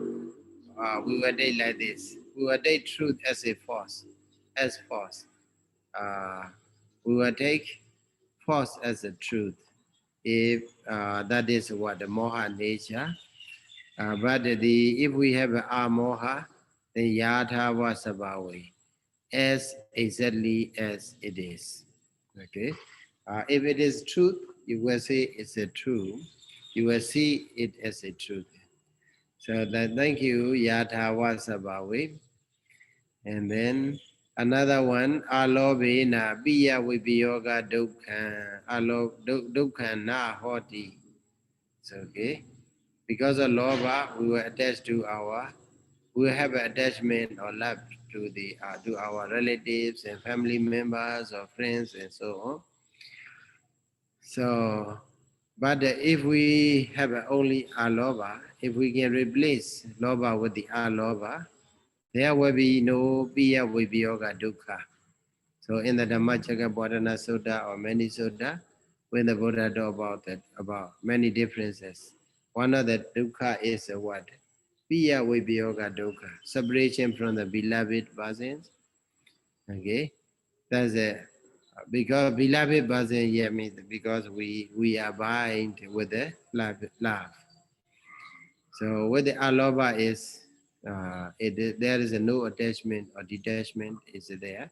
we would take like this. We would take truth as a false, as false. We would take false as a truth. If that is what the moha nature. But if we have a moha, then yatha vasabawe, as exactly as it is. Okay. If it is truth, you will say it's a truth. You will see it as a truth. So that, thank you, yatha vasabawe. And then another one, alobena biya vibiyoga dukha, dukha na hoti. So, okay. Because of lobha, we were attached to we have an attachment or love to our relatives and family members or friends and so on. So, but if we have only aloba, if we can replace loba with the aloba, there will be no piya vibhyoga dukkha. So in the Dhammasaṅgaṇī Sutta or many Sutta, when the Buddha talk about that, about many differences, one of the dukkha is a what? Piya vibhyoga dukkha, separation from the beloved persons. Okay, that's a because beloved person here means because we are bind with the love. So with the aloba is there is a no attachment or detachment is there.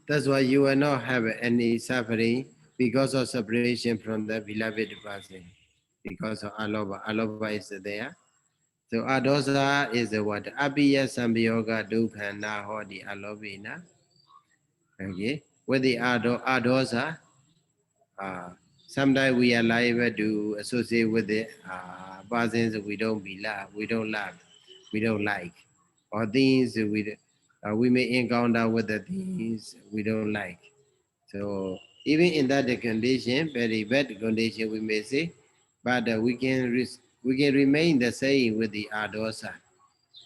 That's why you will not have any suffering because of separation from the beloved person. Because of aloba, aloba is there. So adosa is the what? Abhiya sambiyoga dukkha na hodi alobina. Okay. With the adosa, uh, sometimes we are liable to associate with the persons we don't love, we don't like, or things we may encounter with the things we don't like. So even in that condition, very bad condition, we may say, but we can remain the same with the adosa.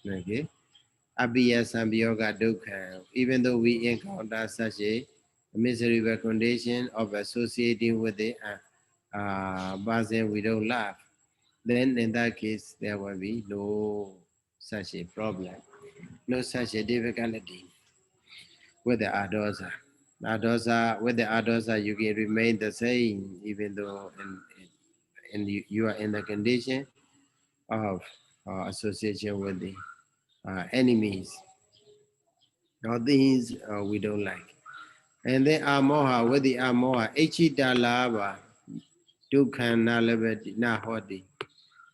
Okay. Abhiya Sambiyoga Dukkha, even though we encounter such a miserable condition of associating with the person we don't love, then in that case there will be no such a problem, no such a difficulty with the adosa. With the adosa, you can remain the same, even though you are in the condition of association with the enemies. Now these we don't like. And then amoha, with the amoha, echidalava, dukhan nalabati nahodi.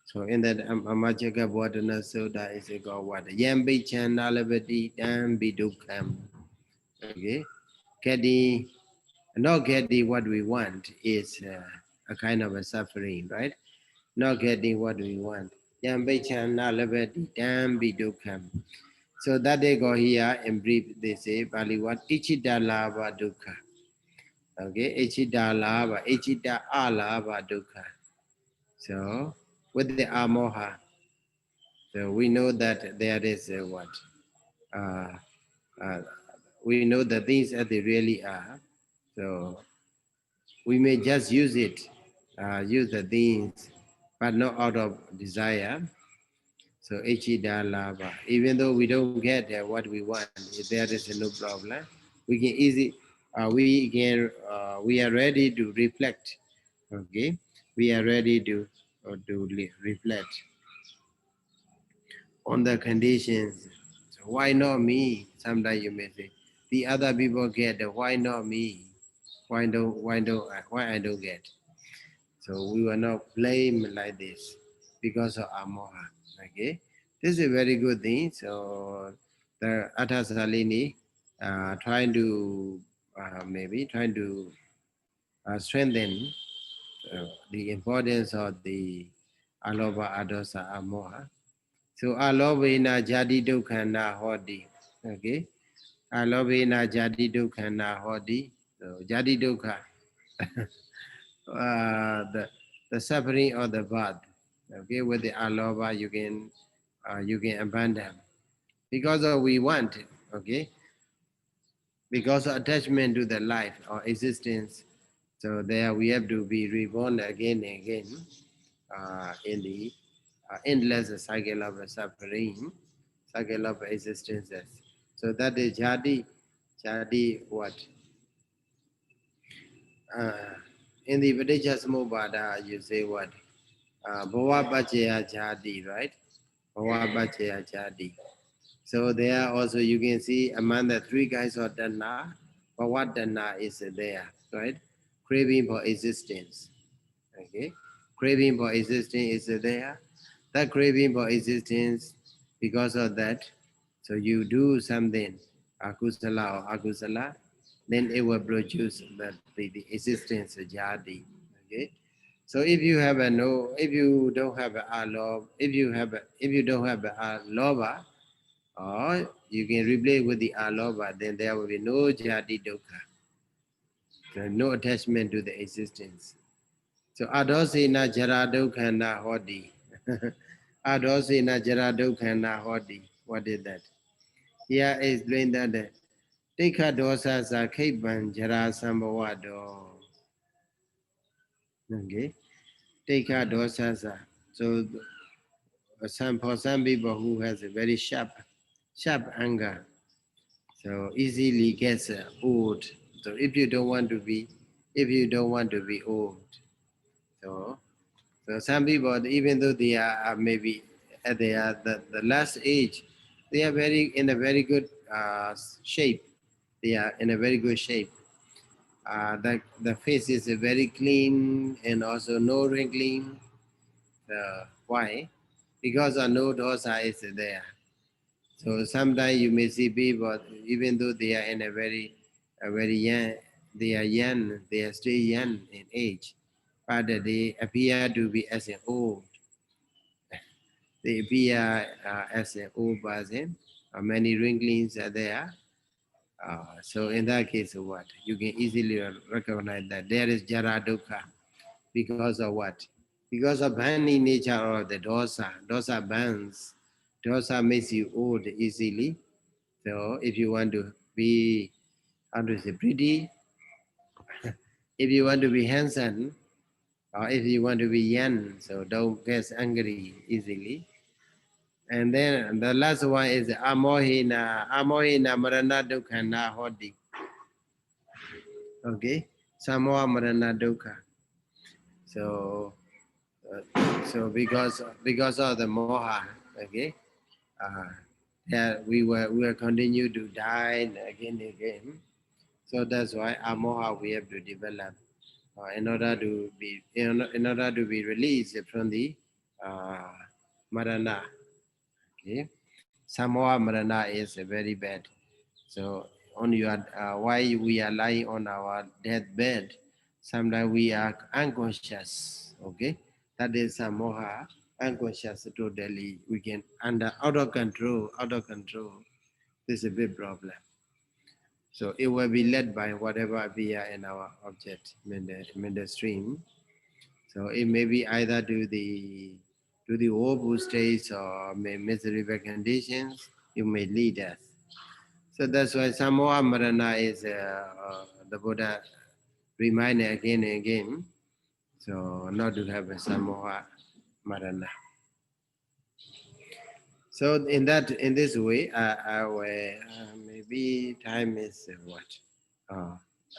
So in that amachaka bodhana soda is a called what? Yambi chan nalabati dambi dukham. Okay. Getting, not getting what we want is a kind of a suffering, right? Not getting what we want. Yambi chan nalabati dambi dukham. So that they go here in brief, they say, Bali what? Ichidalava dukkha. Okay, Ichida alava dukkha. So with the amoha, so we know that there is a what? Uh, uh, we know that things as they really are. So we may just use it, use the things, but not out of desire. So Ichida lava. Even though we don't get what we want, if there is no problem, we can easy. We are ready to reflect. Okay, we are ready to reflect on the conditions. So why not me? Sometimes you may say, the other people get, why not me? Why I don't get? So we will not blame like this because of our moha. Okay, this is a very good thing. So the Atasalini trying to maybe trying to strengthen the importance of the aloba, adosa, amoha. So alobina jadi dukkana hodi. Okay, alobina jadi dukkana hodi. So jadi dukkha. The suffering of the birth. Okay, with the aloba you can abandon because of we want it. Okay, because of attachment to the life or existence. So there we have to be reborn again and again in the endless cycle of suffering, cycle of existences. So that is jadi. Jadi what? Uh, in the Padeccasamuppada, you say what? Bhava Pacaya Jadi, right? Bhava Pacaya Jadi. So there also you can see among the three kinds of dana, Bhava dana is there, right? Craving for existence. Okay? Craving for existence is there. That craving for existence, because of that, so you do something, akusala or akusala, then it will produce the existence jadi. Okay? So if you have a no, if you don't have a aloba, if you don't have a loba, or you can replace with the aloba, then there will be no jadi dukkha. So no attachment to the existence. So adosena jara dukkhana hodi. Adosena jara dukkhana hodi. What is that? Here explain that tikha dosa sa khaipan jara sambhavado. Okay. Tikha dosa sa. So for some people who has a very sharp anger, so easily gets old. So if you don't want to be old, so some people, even though they are maybe they are the last age, they are in a very good shape. They are in a very good shape. The face is very clean and also no wrinkling. Why? Because no dosa is there. So sometimes you may see people, even though they are in a very young, they are still young in age, but they appear to be as an old. They appear as an old person. Many wrinklings are there. So in that case, what? You can easily recognize that there is jara dukkha. Because of what? Because of burning nature of the dosa. Dosa burns. Dosa makes you old easily. So if you want to be, how to say, pretty, if you want to be handsome, or if you want to be young, so don't get angry easily. And then the last one is amohina. Amohina marana dukkhana hodi. Okay? Samoha marana dukkha. So, because of the moha, okay, that we will continue to die again and again. So that's why our moha we have to develop in order to be released from the uh, marana. Okay, samoha marana is very bad. So on your while we are lying on our deathbed, sometimes we are unconscious. Okay, that is samoha, unconscious totally. We can out of control. This is a big problem. So it will be led by whatever appear in our object, in the stream. So it may be either to the woeful states or miserable conditions. You may lead us. So that's why Samoha Marana is the Buddha reminded again and again. So not to have a Samoha Marana. So in this way, I will maybe time is what?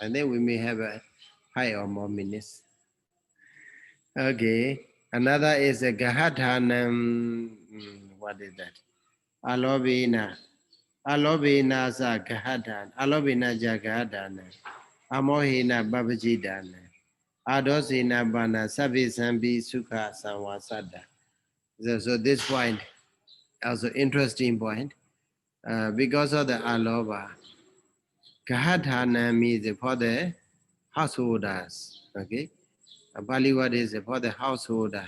And then we may have a 5 or more minutes. Okay. Another is a Gahadhanam. What is that? Alobina. Alobina sa Gahadhan. Alobina Jagahadhana. Amohina Babajidana. Adosina Bana Sabi Sambi Sukha Samwasada. So this point, also interesting point. Because of the aloba, Gahadhana means for the householders. Okay. A Bali word is for the householder.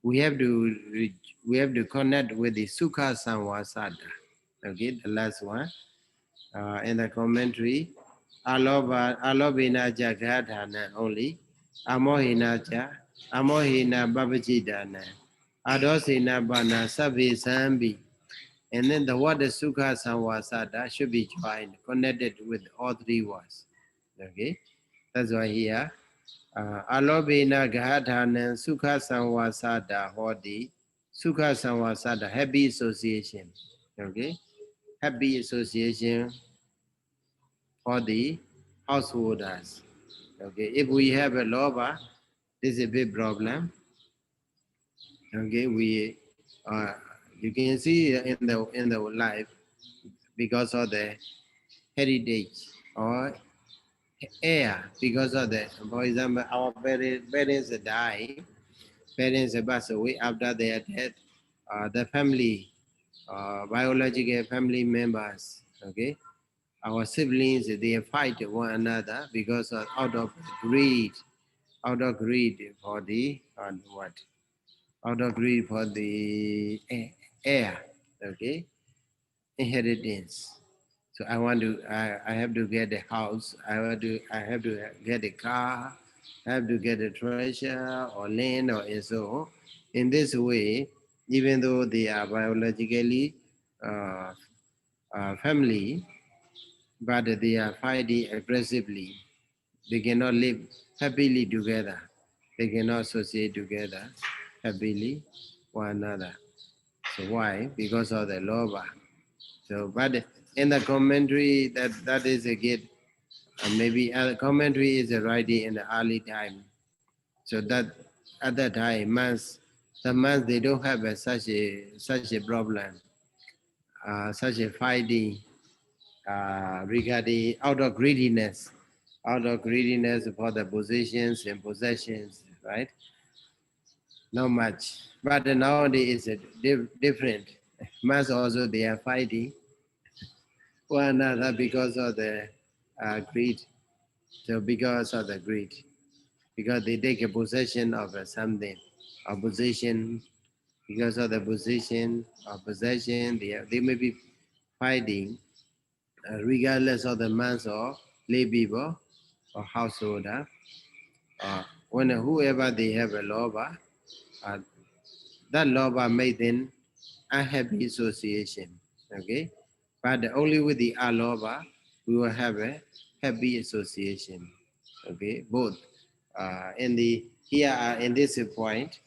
We have to connect with the Sukha Samwasada. Okay, the last one. In the commentary, Alobina Jagadhana only, Amohina Babajidana, Adosina Bana Sabi Sambi. And then the word Sukha Samwasada should be joined, connected with all three words. Okay, that's why here. Alobina Gahadhana Sukha Samwasada Hodi Sukha Samwasada happy association. Okay, happy association for the householders. Okay, if we have a lover, this is a big problem. Okay, we you can see in the life because of the heritage or air, because of the, for example, our parents die, parents pass away after their death, the family, biological family members, okay, our siblings, they fight one another because of greed, out of greed for the what? Out of greed for the heir, okay, inheritance. So I have to get a house. I have to get a car. I have to get a treasure or land or so. In this way, even though they are biologically uh, family, but they are fighting aggressively. They cannot live happily together. They cannot associate together happily one another. So why? Because of the loba. So, but in the commentary, that is a good. Maybe commentary is already in the early time. So that at that time, the monks they don't have such a problem, such a fighting regarding out of greediness for the positions and possessions, right? Not much. But nowadays it's different. Mass also they are fighting one another because of the greed. So because of the greed, because they take a possession of something, a position, because of the position or possession, they may be fighting regardless of the man's or lay people or householder. When whoever they have a lover, uh, that lover made them unhappy association. Okay, but only with the lover we will have a happy association. Okay, both in the here in this point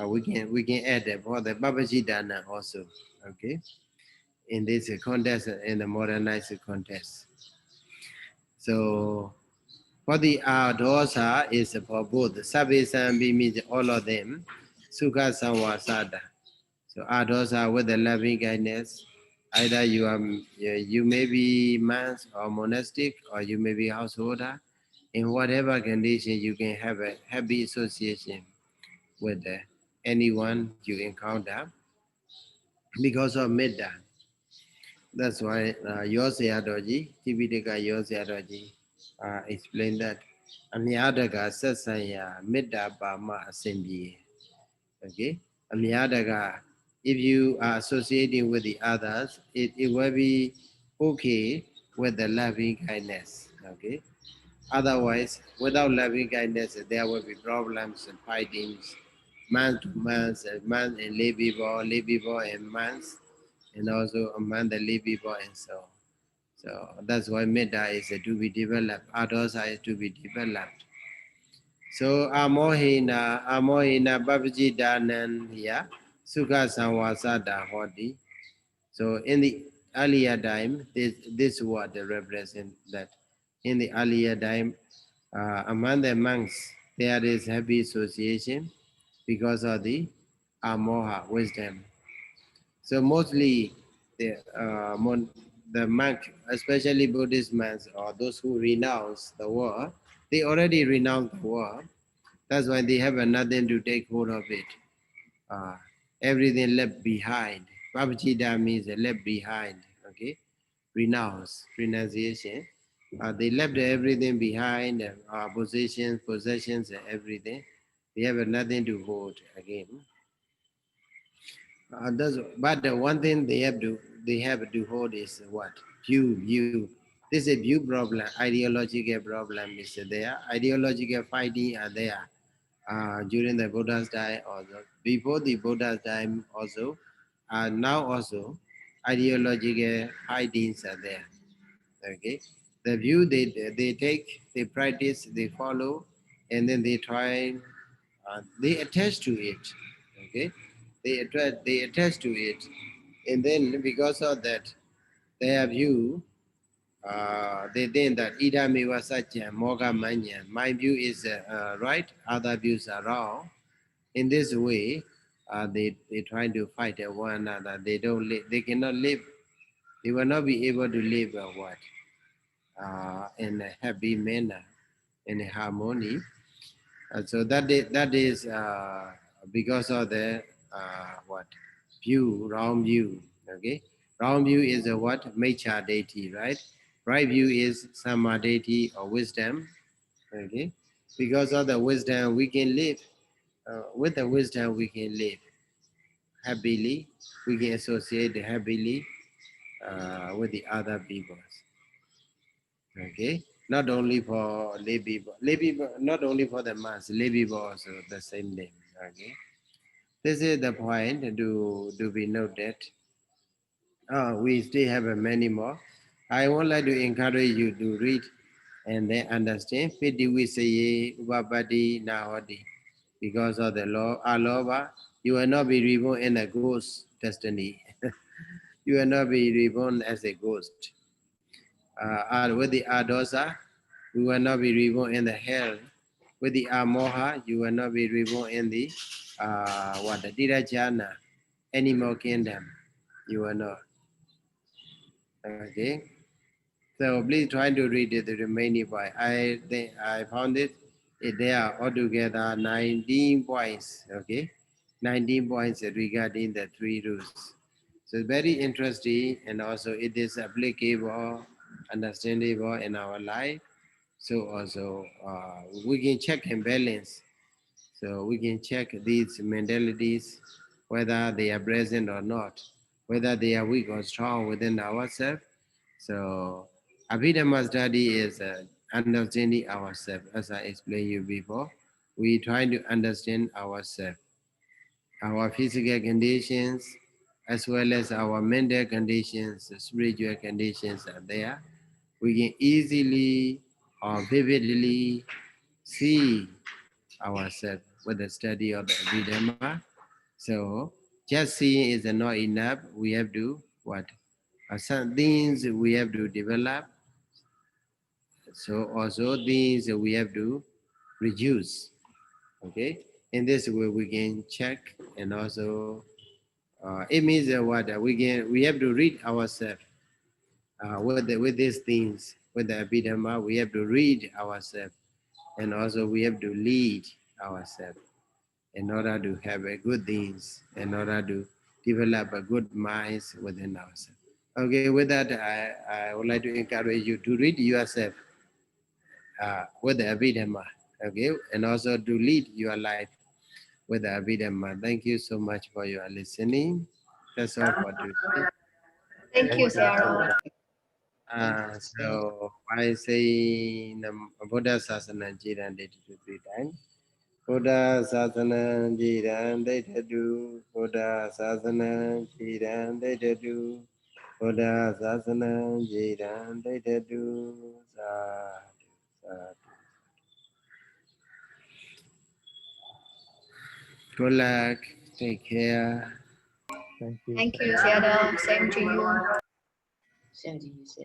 we can add for the Babaji Dana also. Okay, in this contest in the modernized contest. So for the dosa is for both. Sabi Sambi means all of them. Sukha Samwasada. So dosa with the loving kindness. Either you may be monks or monastic or you may be householder. In whatever condition, you can have a happy association with anyone you encounter because of Metta. That's why Sayadaw Tipitaka Sayadaw explained that Amyadaga Sasaya Metta Bama Asembie. Okay? Amyadaga, if you are associating with the others, it will be okay with the loving kindness. Okay? Otherwise, without loving kindness, there will be problems and fightings, man to man and lay people and mans, and also among the lay people and so on. So that's why metta is to be developed, others are to be developed. So amohina babaji danan here, sukha samwasada hodi. So in the earlier time, this word represent that in the earlier time, among the monks, there is happy association. because of the amoha, wisdom. So mostly the monk, especially Buddhist monks or those who renounce the world, they already renounce the world. That's why they have nothing to take hold of it. Uh, Everything left behind. Pavachita means left behind. Okay, renounce, renunciation. They left everything behind, possessions, and everything. They have nothing to hold again. But the one thing they have to hold is what? View. This is a view problem, ideological problem is there. Ideological fighting are there during the Buddha's time also. Before the Buddha's time also, now also, ideological fightings are there. Okay, the view they take, they practice, they follow, and then they try, they attach to it. Okay, they attach to it, and then because of that, their view, they think that idami vasacha moga manya. My view is right, other views are wrong. In this way, they try to fight one another. They don't live. They cannot live. They will not be able to live what in a happy manner, in a harmony. So that is because of the what view, wrong view. Okay, wrong view is a what mecha deity, right? Right view is sama deity or wisdom. Okay, because of the wisdom we can live. With the wisdom we can live happily. We can associate happily with the other peoples. Okay, not only for lay people, not only for the mass, lay people also the same name. Okay, this is the point to be noted. We still have many more. I would like to encourage you to read and then understand Piti Visaye Upapati Nahoti. Because of the law, Aloba, you will not be reborn in a ghost destiny. You will not be reborn as a ghost. With the Adosa, you will not be reborn in the hell. With the Amoha, you will not be reborn in the the Dirajana, animal kingdom. You will not. Okay. So please try to read the remaining point. I think I found it. There are altogether 19 points. Okay, 19 points regarding the three rules. So it's very interesting, and also it is applicable, understandable in our life. So also we can check and balance. So we can check these mentalities, whether they are present or not, whether they are weak or strong within ourselves. So Abhidhamma study is understanding ourselves, as I explained you before. We try to understand ourselves, our physical conditions, as well as our mental conditions, spiritual conditions are there. We can easily or vividly see ourselves with the study of the Abhidhamma. So just seeing is not enough. We have to what? Some things we have to develop. So also things we have to reduce. Okay. In this way we can check, and also it means what we have to read ourselves with these things, with the Abhidhamma. We have to read ourselves, and also we have to lead ourselves in order to have a good things, in order to develop a good minds within ourselves. Okay, with that, I would like to encourage you to read yourself with the Abhidhamma, okay, and also to lead your life with the Abhidhamma. Thank you so much for your listening. That's all for today. Thank you, Sayadaw. So I say Buddha Sasana Jiran did 2-3 times. Buddha Sasana Jiran Detadu, Buddha Sasana Jiran Detadu, Buddha Sasana Jiran Detadu. Sadhu. Good luck. Take care. Thank you. Thank you, Sayadaw. Same to you. Same to you, sir.